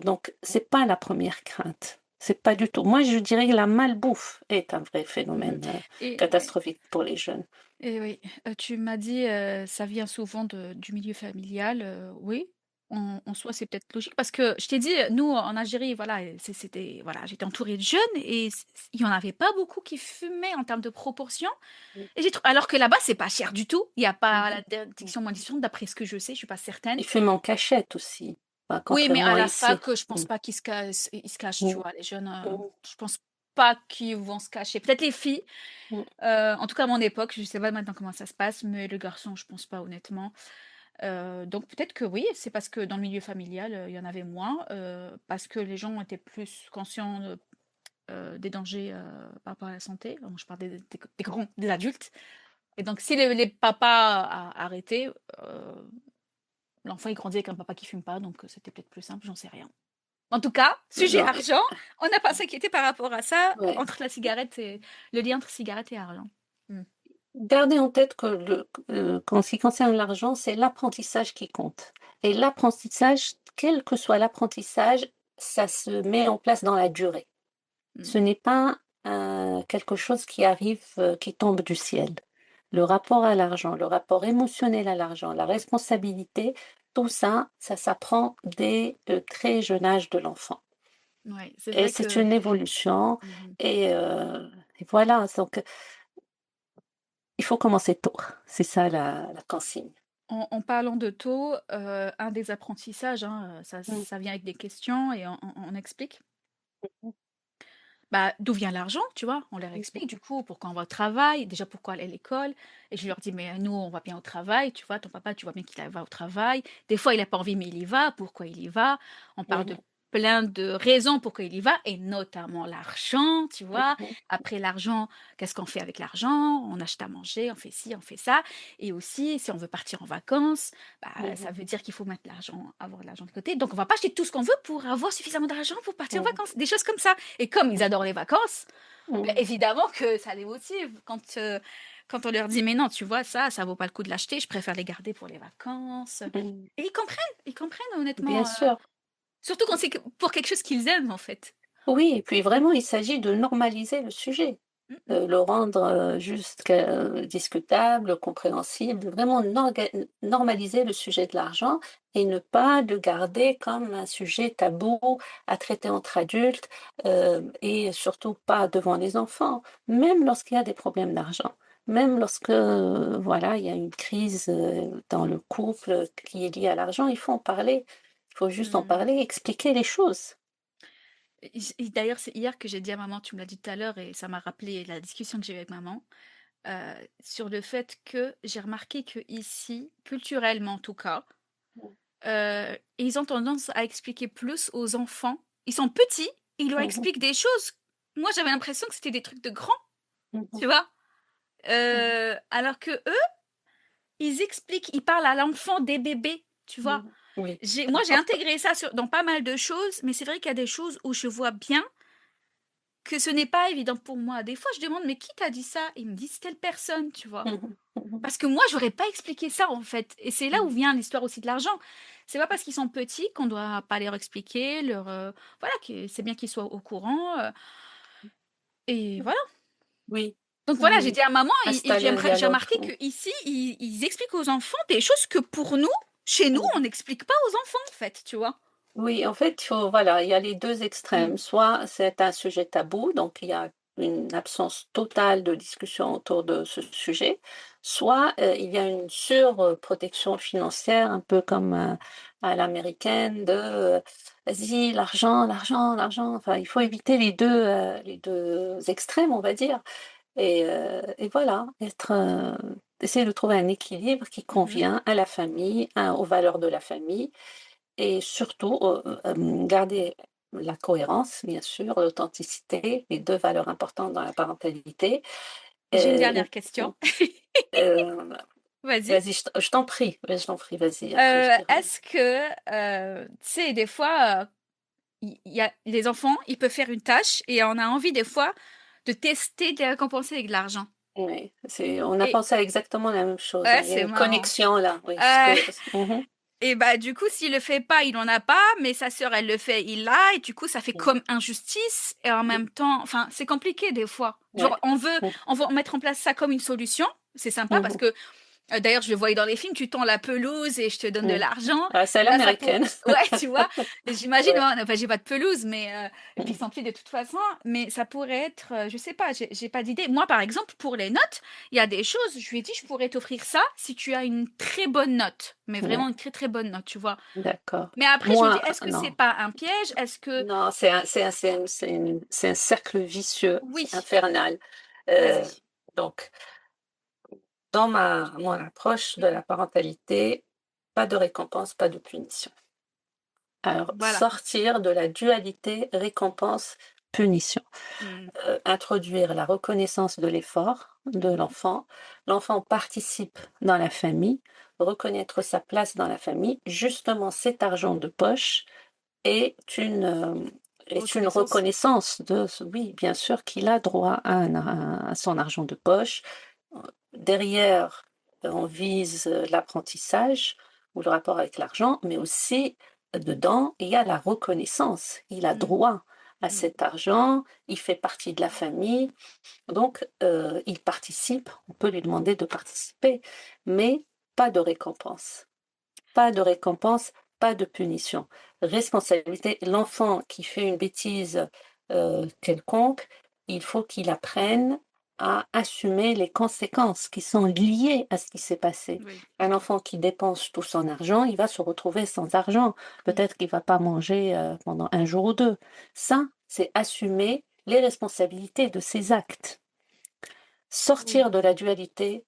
S3: donc c'est pas la première crainte. C'est pas du tout. Moi, je dirais que la malbouffe est un vrai
S2: Mmh.
S3: phénomène,
S2: Et ouais.
S3: catastrophique pour les jeunes.
S2: Et oui, tu m'as dit, ça vient souvent du milieu familial, oui, en soi, c'est peut-être logique parce que je t'ai dit, nous, en Algérie, voilà, c'était voilà, j'étais entourée de jeunes et il y en avait pas beaucoup qui fumaient en termes de proportion
S3: Mmh.
S2: et j'ai trou alors que là-bas, c'est pas cher du tout. Il y a
S3: Mmh
S2: pas
S3: mh. Mmh.
S2: l'interdiction moins 18 d'après ce que je sais, je suis pas certaine.
S3: Ils fument en cachette aussi, bah,
S2: Oui, mais
S3: contrairement
S2: à
S3: à
S2: la
S3: ici.
S2: fac, je pense
S3: Mmh.
S2: pas qu'ils se cachent, tu
S3: Mmh.
S2: vois? Les jeunes,
S3: Mmh.
S2: je pense pas qu'ils vont se cacher. Peut-être les filles,
S3: Mmh.
S2: en tout cas à mon époque, je sais pas maintenant comment ça se passe, mais le garçon, je pense pas honnêtement. Donc peut-être que oui, c'est parce que dans le milieu familial, il y en avait moins, parce que les gens étaient plus conscients, des dangers, par rapport à la santé. Bon, je parle des grands, des adultes et donc si les papas arrêtaient, l'enfant il grandit avec un papa qui fume pas, donc c'était peut-être plus simple, j'en sais rien. En tout cas, sujet
S3: Non,
S2: argent, on n'a pas à s'inquiéter par rapport à ça,
S3: ouais.
S2: entre la cigarette et le lien entre cigarette et argent. Mmh.
S3: Gardez en tête que qu'en ce qui concerne l'argent, c'est l'apprentissage qui compte et l'apprentissage, quel que soit l'apprentissage, ça se met en place dans la durée.
S2: Mmh.
S3: Ce n'est pas, quelque chose qui arrive, qui tombe du ciel. Le rapport à l'argent, le rapport émotionnel à l'argent, la responsabilité, tout ça, ça s'apprend dès le très jeune âge de l'enfant
S2: Ouais, c'est
S3: et
S2: vrai
S3: c'est
S2: que
S3: une évolution
S2: mmh
S3: et voilà, donc il faut commencer tôt. C'est ça la consigne.
S2: En parlant de taux, un des apprentissages, hein, ça
S3: Mmh.
S2: ça vient avec des questions et on explique.
S3: Mmh.
S2: Bah, d'où vient l'argent, tu vois? On leur
S3: Mmh mh.
S2: explique du coup pourquoi on va au travail, déjà pourquoi aller à l'école et je leur dis: «Mais nous, on va bien au travail, tu vois? Ton papa, tu vois bien qu'il va au travail. Des fois, il a pas envie, mais il y va. Pourquoi il y va?» On parle de
S3: Mmh.
S2: plein de raisons pourquoi il y va et notamment l'argent, tu vois?
S3: Mmh.
S2: Après l'argent, qu'est-ce qu'on fait avec l'argent? On achète à manger, on fait ci, on fait ça et aussi si on veut partir en vacances, bah,
S3: Mmh.
S2: ça veut dire qu'il faut mettre avoir de l'argent de côté. Donc on va pas acheter tout ce qu'on veut pour avoir suffisamment d'argent pour partir en
S3: Mmh.
S2: vacances, des choses comme ça. Et comme ils
S3: Mmh.
S2: adorent les vacances, beh,
S3: Mmh.
S2: évidemment que ça les motive quand on leur dit: «Mais non, tu vois, ça vaut pas le coup de l'acheter, je préfère les garder pour les vacances».
S3: Mmh.
S2: Et ils comprennent
S3: Bien
S2: honnêtement,
S3: sûr.
S2: surtout quand c'est que pour quelque chose qu'ils aiment, en fait.
S3: Oui, et puis vraiment, il s'agit de normaliser le sujet,
S2: Mmh mh.
S3: le rendre, juste discutable, compréhensible, de vraiment normaliser le sujet de l'argent et ne pas le garder comme un sujet tabou à traiter entre adultes, et surtout pas devant les enfants. Même lorsqu'il y a des problèmes d'argent, même lorsque, voilà, il y a une crise, dans le couple qui est liée à l'argent, il faut en parler. Il faut juste en
S2: Mmh.
S3: parler, expliquer les choses.
S2: Et d'ailleurs, c'est hier que j'ai dit à maman, tu me l'as dit tout à l'heure et ça m'a rappelé la discussion que j'ai eue avec maman, sur le fait que j'ai remarqué que ici, culturellement en tout cas, ils ont tendance à expliquer plus aux enfants. Ils sont petits, ils leur
S3: Mmh.
S2: expliquent des choses. Moi, j'avais l'impression que c'était des trucs de grands,
S3: Mmh mh.
S2: tu vois?
S3: Mmh.
S2: Alors que eux, ils expliquent, ils parlent à l'enfant des bébés, tu vois?
S3: Mmh. Oui, c'est
S2: Moi, j'ai
S3: important.
S2: intégré ça dans pas mal de choses, mais c'est vrai qu'il y a des choses où je vois bien que ce n'est pas évident pour moi. Des fois, je demande: «Mais qui t'a dit ça?» Ils me disent: «Telle personne», tu vois?
S3: Mmh mh. Mmh mh.
S2: Parce que moi, j'aurais pas expliqué ça, en fait, et c'est là où
S3: Mmh.
S2: vient l'histoire aussi de l'argent. C'est pas parce qu'ils sont petits qu'on doit pas leur expliquer, voilà, que c'est bien qu'ils soient au courant, et voilà.
S3: Oui,
S2: Donc voilà,
S3: oui,
S2: j'ai
S3: oui.
S2: dit à maman et
S3: Installer un
S2: j'ai
S3: dialogue.
S2: remarqué
S3: Mmh.
S2: qu'ici, ils expliquent aux enfants des choses que pour nous, chez nous, on
S3: Mmh.
S2: n'explique pas aux enfants, en fait, tu vois?
S3: Oui, en fait, il faut voilà, il y a les 2
S2: Mmh.
S3: extrêmes. Soit c'est un sujet tabou, donc il y a une absence totale de discussion autour de ce sujet, soit, il y a une surprotection financière, un peu comme, à l'américaine de, «Vas-y, l'argent, l'argent, l'argent». Enfin, il faut éviter les 2 extrêmes, on va dire. Et voilà, essayer de trouver un équilibre qui
S2: Mmh.
S3: convient à la famille, aux valeurs de la famille et surtout, garder la cohérence, bien sûr, l'authenticité, les 2 valeurs importantes dans la parentalité.
S2: J'ai une
S3: Une
S2: dernière question.
S3: heu,
S2: Vas-y.
S3: vas-y, je t'en prie, je t'en prie, vas-y, après je dirai.
S2: Est-ce que, tu sais, des fois, il y a les enfants, ils peuvent faire une tâche et on a envie des fois de tester, de les récompenser avec de l'argent
S3: Oui, on a
S2: et
S3: pensé à exactement la même chose,
S2: ouais,
S3: hein. Il y a
S2: c'est
S3: une
S2: marrant.
S3: connexion là, oui,
S2: Heu
S3: mmh
S2: et bah, du coup, s'il le fait pas, il en a pas, mais sa sœur, elle le fait, il l'a et du coup, ça fait
S3: mh,
S2: comme injustice et en même temps enfin, c'est compliqué des fois. Genre,
S3: ouais. Mmh,
S2: on veut mettre en place ça comme une solution, c'est sympa parce
S3: mmh
S2: que d'ailleurs, je le voyais dans les films, tu tends la pelouse et je te donne de
S3: mh.
S2: l'argent.
S3: Ah, c'est à
S2: Là, ça pour
S3: l'américaine.
S2: ouais, tu vois? Et j'imagine,
S3: Ouais.
S2: hein, enfin, j'ai pas de pelouse, mais et puis
S3: Mmh
S2: sans pli de toute façon, mais ça pourrait être, je sais pas, j'ai pas d'idée. Moi, par exemple, pour les notes, il y a des choses, je lui ai dit: «Je pourrais t'offrir ça si tu as une très bonne note», mais vraiment
S3: ouais,
S2: une très, très bonne note, tu vois?
S3: d'accord.
S2: Mais après, je me dis:
S3: Moi,
S2: «Est-ce que c'est
S3: non.
S2: pas un piège? Est-ce que»
S3: Non, c'est un cercle vicieux, c'est
S2: oui,
S3: infernal.
S2: vas-y.
S3: Donc dans ma mon approche de
S2: Mmh.
S3: la parentalité, pas de récompense, pas de punition. Alors
S2: Voilà.
S3: sortir de la dualité récompense-punition.
S2: Mmh.
S3: Introduire la reconnaissance de l'effort de
S2: Mmh.
S3: l'enfant. L'enfant participe dans la famille, reconnaître sa place dans la famille. Justement, cet argent de poche est une
S2: Reconnaissance.
S3: reconnaissance de ce oui, bien sûr qu'il a droit à son argent de poche. Heu, derrière, on vise, l'apprentissage ou le rapport avec l'argent, mais aussi, dedans, il y a la reconnaissance. Il a
S2: Mmh.
S3: droit à
S2: Mmh.
S3: cet argent, il fait partie de la famille, donc il participe, on peut lui demander de participer, mais pas de récompense. Pas de récompense, pas de punition. Responsabilité, l'enfant qui fait une bêtise, quelconque, il faut qu'il apprenne à assumer les conséquences qui sont liées à ce qui s'est passé.
S2: Oui.
S3: Un enfant qui dépense tout son argent, il va se retrouver sans argent.
S2: Mmh.
S3: Peut-être qu'il va pas manger, pendant un jour ou 2. Ça, c'est assumer les responsabilités de ses actes.
S2: Oui.
S3: Sortir de la dualité,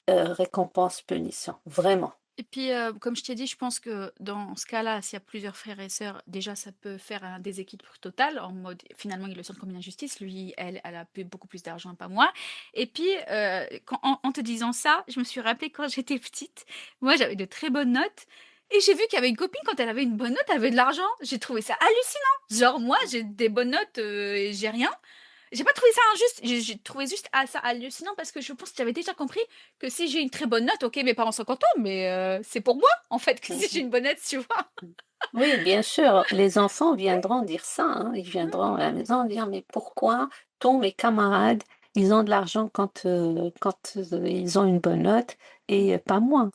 S3: récompense-punition, vraiment.
S2: Et puis, comme je t'ai dit, je pense que dans ce cas-là, s'il y a plusieurs frères et sœurs, déjà, ça peut faire un déséquilibre total, en mode, finalement, ils le sentent comme une injustice. Lui, elle a beaucoup plus d'argent, pas moi. Et puis, en te disant ça, je me suis rappelé quand j'étais petite, moi, j'avais de très bonnes notes. Et j'ai vu qu'il y avait une copine, quand elle avait une bonne note, elle avait de l'argent. J'ai trouvé ça hallucinant. Genre, moi, j'ai des bonnes notes et j'ai rien. j'ai pas trouvé ça injuste, j'ai trouvé juste ça hallucinant parce que je pense que j'avais déjà compris que si j'ai une très bonne note, ok, mes parents sont contents, mais c'est pour moi en fait que si j'ai
S3: Mhm.
S2: une bonne note, tu vois.
S3: Oui, bien sûr, les enfants viendront dire ça, hein. Ils viendront à la maison dire, mais pourquoi tous mes camarades, ils ont de l'argent quand ils ont une bonne note et pas moi?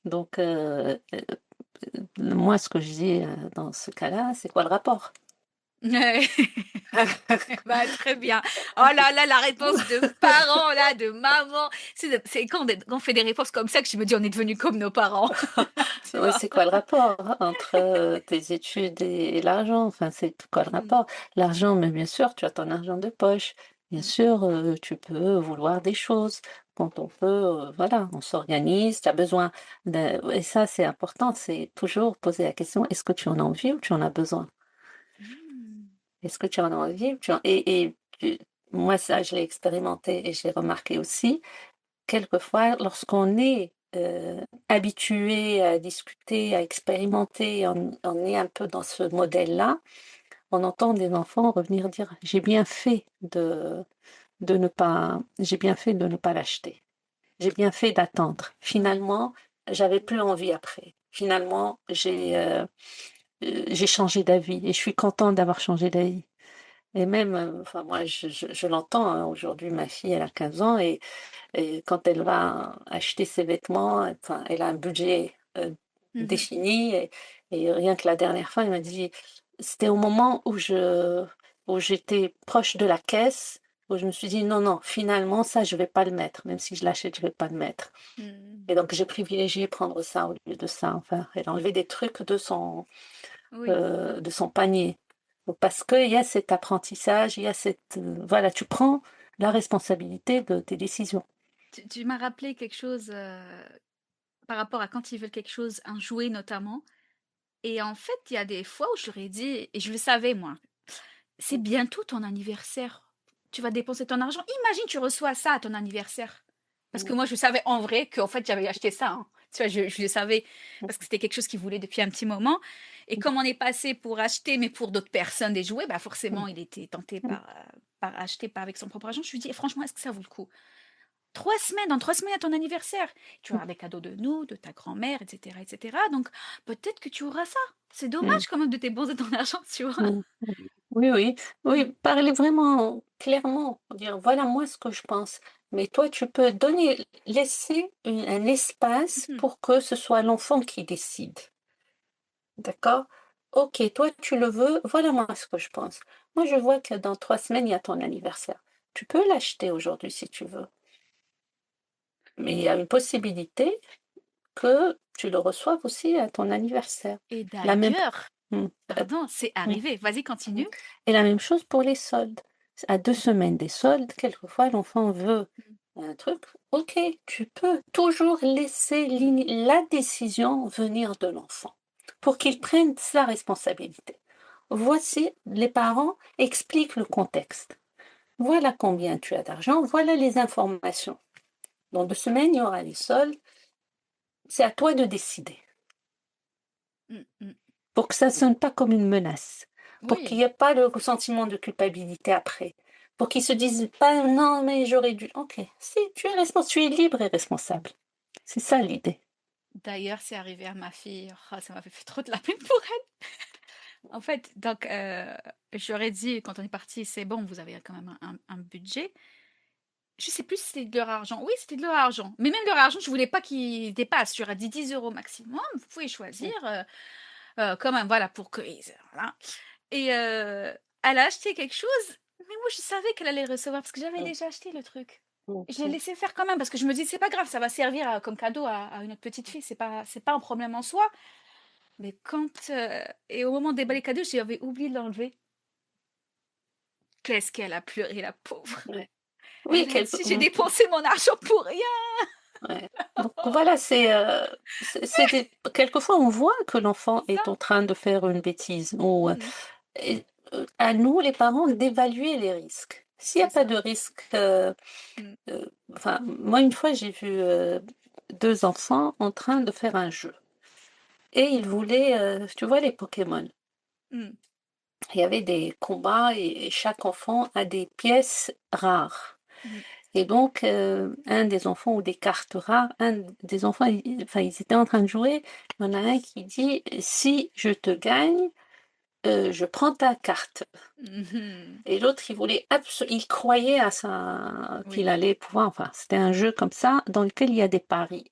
S3: Donc, moi, ce que je dis dans ce cas-là, c'est quoi le rapport?
S2: Ouais. Bah, très bien. Oh là là, la réponse de parents, là, de maman. C'est quand on fait des réponses comme ça que je me dis on est devenu comme nos parents. Tu
S3: Ouais,
S2: vois?
S3: c'est quoi le rapport entre tes études et l'argent? Enfin, c'est quoi le
S2: Mm,
S3: rapport? L'argent, mais bien sûr, tu as ton argent de poche. Bien
S2: mm,
S3: sûr, tu peux vouloir des choses. Quand on peut, voilà, on s'organise, tu as besoin et ça, c'est important, c'est toujours poser la question, est-ce que tu en as envie ou tu en as besoin?
S2: mm.
S3: Est-ce que tu en as envie ou moi, ça, je l'ai expérimenté et je l'ai remarqué aussi. Quelquefois, lorsqu'on est habitué à discuter, à expérimenter, on est un peu dans ce modèle-là, on entend des enfants revenir dire j'ai bien fait j'ai bien fait de ne pas l'acheter. J'ai bien fait d'attendre.
S2: Ouais.
S3: Finalement, j'avais plus envie après. Finalement, j'ai changé d'avis et je suis contente d'avoir changé d'avis. Et même, enfin moi, je l'entends, hein, aujourd'hui, ma fille, elle a 15 ans et quand elle va acheter ses vêtements, enfin, elle a un budget
S2: Mhm.
S3: défini. Et rien que la dernière fois, elle m'a dit, c'était au moment où j'étais proche de la caisse, où je me suis dit, non, non, finalement, ça, je vais pas le mettre. Même si je l'achète, je vais pas le mettre.
S2: Mm.
S3: Et donc, j'ai privilégié prendre ça au lieu de ça. Enfin, elle a enlevé des trucs
S2: Oui.
S3: de son panier. Parce qu'il y a cet apprentissage, il y a voilà, tu prends la responsabilité de tes décisions.
S2: Tu m'as rappelé quelque chose par rapport à quand ils veulent quelque chose, un jouet notamment. Et en fait, il y a des fois où je leur ai dit, et je le savais moi, c'est bientôt ton anniversaire. Tu vas dépenser ton argent. Imagine, tu reçois ça à ton anniversaire. Parce que moi, je savais en vrai qu'en fait, j'avais acheté ça, hein. Tu vois, je le savais parce que c'était quelque chose qu'il voulait depuis un petit moment. Et comme on est passé pour acheter, mais pour d'autres personnes des jouets, bah forcément, il était tenté par acheter pas avec son propre argent. Je lui dis, franchement, est-ce que ça vaut le coup? 3 semaines, dans 3 semaines à ton anniversaire, tu vas avoir des cadeaux de nous, de ta grand-mère, etc., etc. Donc, peut-être que tu auras ça. C'est dommage quand même de dépenser ton argent, tu vois.
S3: Oui, oui,
S2: Mm,
S3: oui, parler vraiment clairement, dire voilà moi ce que je pense. Mais toi, tu peux laisser un espace
S2: mhm.
S3: pour que ce soit l'enfant qui décide. D'accord? Ok, toi, tu le veux, voilà moi ce que je pense. Moi, je vois que dans 3 semaines, il y a ton anniversaire. Tu peux l'acheter aujourd'hui si tu veux. Mais il y a une possibilité que tu le reçoives aussi à ton anniversaire.
S2: Et
S3: La même,
S2: d'ailleurs,
S3: Hmm,
S2: pardon, c'est
S3: hmm,
S2: arrivé. Vas-y,
S3: hmm.
S2: continue.
S3: Et la même chose pour les soldes. À 2 semaines des soldes, quelquefois l'enfant veut
S2: Mm,
S3: un truc. Ok, tu peux toujours laisser
S2: mm,
S3: la décision venir de l'enfant pour qu'il prenne sa responsabilité. Voici, les parents expliquent le contexte. Voilà combien tu as d'argent, voilà les informations. Dans 2 semaines, il y aura les soldes. C'est à toi de décider.
S2: mm, mm.
S3: Pour que ça ne sonne pas comme une menace, pour qu'il
S2: Oui,
S3: n'y ait pas le sentiment de culpabilité après, pour qu'ils se disent pas non mais j'aurais dû. Ok, si tu es responsable, tu es libre et responsable. C'est ça l'idée.
S2: d'ailleurs, c'est arrivé à ma fille. Oh, ça m'a fait trop de la peine pour elle. En fait, donc, j'aurais dit, quand on est parti, c'est bon, vous avez quand même un budget. Je sais plus si c'était de leur argent. Oui, c'était de leur argent. Mais même leur argent, je voulais pas qu'ils dépassent. J'aurais dit 10 euros maximum. Vous pouvez choisir. Quand même, voilà, pour que. Voilà. Et elle a acheté quelque chose. Mais moi, je savais qu'elle allait le recevoir parce que j'avais déjà acheté le truc. Je l'ai laissé faire quand même parce que je me dis, c'est pas grave, ça va servir comme cadeau à une autre petite fille. C'est pas un problème en soi. Mais et au moment de déballer le cadeau, j'avais oublié de l'enlever. Qu'est-ce qu'elle a pleuré, la pauvre.
S3: Ouais. Oui,
S2: Elle a dit, j'ai dépensé mon argent pour rien.
S3: ouais. Donc voilà, quelquefois on voit que l'enfant
S2: C'est ça.
S3: est en train de faire une bêtise. Ou
S2: Mhm.
S3: et, à nous, les parents, d'évaluer les risques. S'il n'y a
S2: C'est
S3: pas
S2: ça.
S3: de risque,
S2: Mm.
S3: enfin, moi une fois j'ai vu 2 enfants en train de faire un jeu et ils voulaient, tu vois les Pokémon.
S2: Mm.
S3: Il y avait des combats et chaque enfant a des pièces rares.
S2: Mhm.
S3: Et donc, un des enfants ou des cartes rares, un des enfants, enfin, ils étaient en train de jouer. Il y en a un qui dit, si je te gagne, je prends ta carte.
S2: Mhm.
S3: Et l'autre, il croyait à ça, qu'il
S2: Oui.
S3: allait pouvoir, enfin, c'était un jeu comme ça, dans lequel il y a des paris.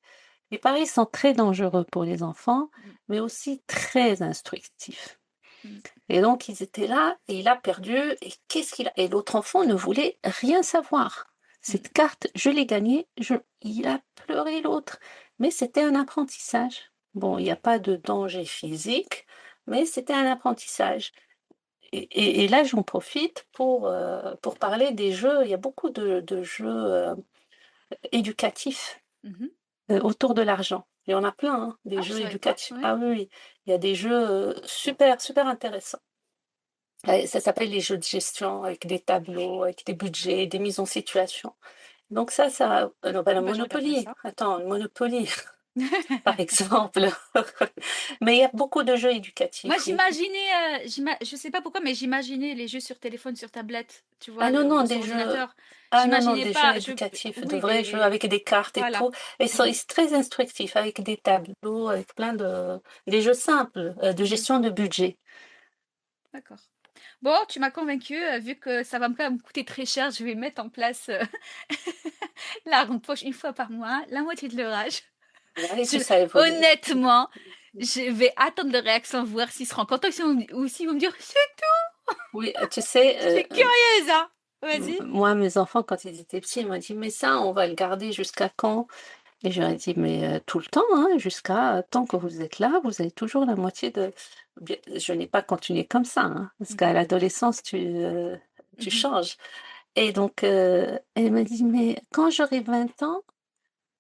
S3: Les paris sont très dangereux pour les enfants,
S2: Mm,
S3: mais aussi très instructifs.
S2: mm,
S3: Et donc, ils étaient là, et il a perdu, et qu'est-ce qu'il a? Et l'autre enfant ne voulait rien savoir.
S2: mm.
S3: Cette carte, je l'ai gagnée, il a pleuré l'autre. Mais c'était un apprentissage. Bon, il n'y a pas de danger physique, mais c'était un apprentissage. Et là, j'en profite pour parler des jeux. Il y a beaucoup de jeux éducatifs
S2: Mhm.
S3: autour de l'argent. Il y en a plein, hein, des
S2: Ah, je
S3: jeux
S2: savais pas.
S3: éducatifs.
S2: Oui.
S3: Ah oui, oui, il y a des jeux super, super intéressants. Ça s'appelle les jeux de gestion avec des tableaux, avec des budgets, des mises en situation. Donc non, pas le
S2: Bah, je regarderai
S3: Monopoly.
S2: ça.
S3: Attends, le Monopoly, par exemple. Mais il y a beaucoup de jeux
S2: Moi,
S3: éducatifs, oui.
S2: j'imaginais, je sais pas pourquoi, mais j'imaginais les jeux sur téléphone, sur tablette, tu
S3: Ah
S2: vois,
S3: non, non,
S2: sur
S3: des jeux.
S2: ordinateur.
S3: Ah non, non,
S2: J'imaginais
S3: des jeux
S2: pas,
S3: éducatifs, de
S2: oui,
S3: vrais jeux avec des cartes et
S2: voilà.
S3: tout. Et
S2: Mhm,
S3: c'est très instructif, avec des tableaux, avec des jeux simples, de
S2: mhm.
S3: gestion de budget.
S2: D'accord. Bon, tu m'as convaincue, vu que ça va quand même coûter très cher, je vais mettre en place la ronde poche une fois par mois, la moitié de l'orage.
S3: Voilà, et puis
S2: Je,
S3: ça évolue.
S2: honnêtement, je vais attendre de réaction, voir s'ils seront contents ou s'ils vont me dire,
S3: Oui, tu
S2: je
S3: sais,
S2: suis curieuse, hein. Vas-y.
S3: moi, mes enfants, quand ils étaient petits, ils m'ont dit, mais ça, on va le garder jusqu'à quand? Et je leur ai dit, mais tout le temps, hein, jusqu'à tant que vous êtes là, vous avez toujours la moitié de. Je n'ai pas continué comme ça, hein, parce
S2: Mhm,
S3: qu'à l'adolescence, tu
S2: mhm.
S3: changes. Et donc, elle m'a dit, mais quand j'aurai 20 ans,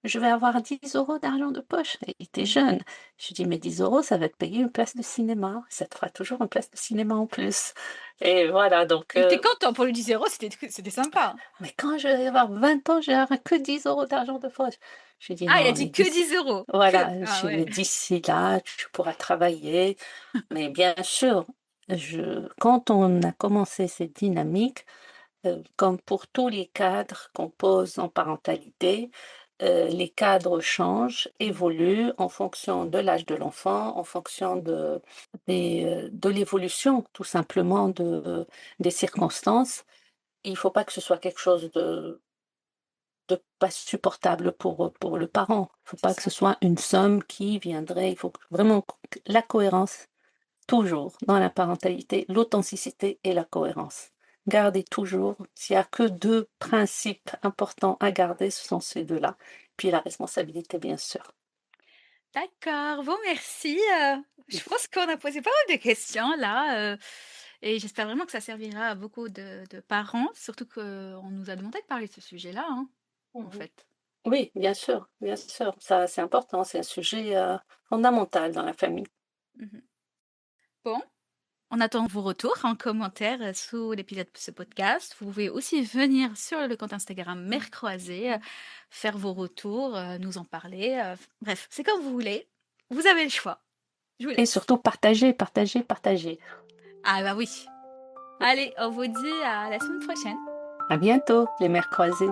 S3: je vais avoir 10 € d'argent de poche. Elle était
S2: Mhm.
S3: jeune. Je lui dis, mais 10 € ça va te payer une place de cinéma. Ça te fera toujours une place de cinéma en plus. Et voilà, donc,
S2: Il était content pour le 10 euros, c'était sympa.
S3: mais quand je vais avoir 20 ans, je vais avoir que 10 € d'argent de poche. Je lui dis,
S2: Ah, il a
S3: non, mais
S2: dit que
S3: d'ici.
S2: 10 euros. Que.
S3: Voilà,
S2: Ah
S3: je dis,
S2: ouais.
S3: mais d'ici là, tu pourras travailler. Mais bien sûr, quand on a commencé cette dynamique, comme pour tous les cadres qu'on pose en parentalité, les cadres changent, évoluent en fonction de l'âge de l'enfant, en fonction de l'évolution, tout simplement, des circonstances. Il ne faut pas que ce soit quelque chose de pas supportable pour le parent. Il ne faut
S2: C'est
S3: pas que ce
S2: ça.
S3: soit une somme qui viendrait. Il faut vraiment la cohérence, toujours, dans la parentalité, l'authenticité et la cohérence. Gardez toujours, s'il n'y a que deux principes importants à garder, ce sont ces deux-là. Puis la responsabilité, bien sûr.
S2: D'accord. Bon, merci. Je pense qu'on a posé pas mal de questions là. Et j'espère vraiment que ça servira à beaucoup de parents, surtout qu'on nous a demandé de parler de ce sujet-là, hein, en
S3: Mhm.
S2: fait.
S3: Oui, bien sûr, bien sûr. Ça, c'est important, c'est un sujet fondamental dans la famille.
S2: Mhm. Bon, on attend vos retours en commentaire sous l'épisode de ce podcast. Vous pouvez aussi venir sur le compte Instagram Mère Croisée, faire vos retours, nous en parler. Bref, c'est comme vous voulez. Vous avez le choix. Je vous
S3: Et
S2: laisse.
S3: surtout, partagez, partagez, partagez.
S2: Ah bah oui. Allez, on vous dit à la semaine prochaine.
S3: À bientôt, les mères croisées.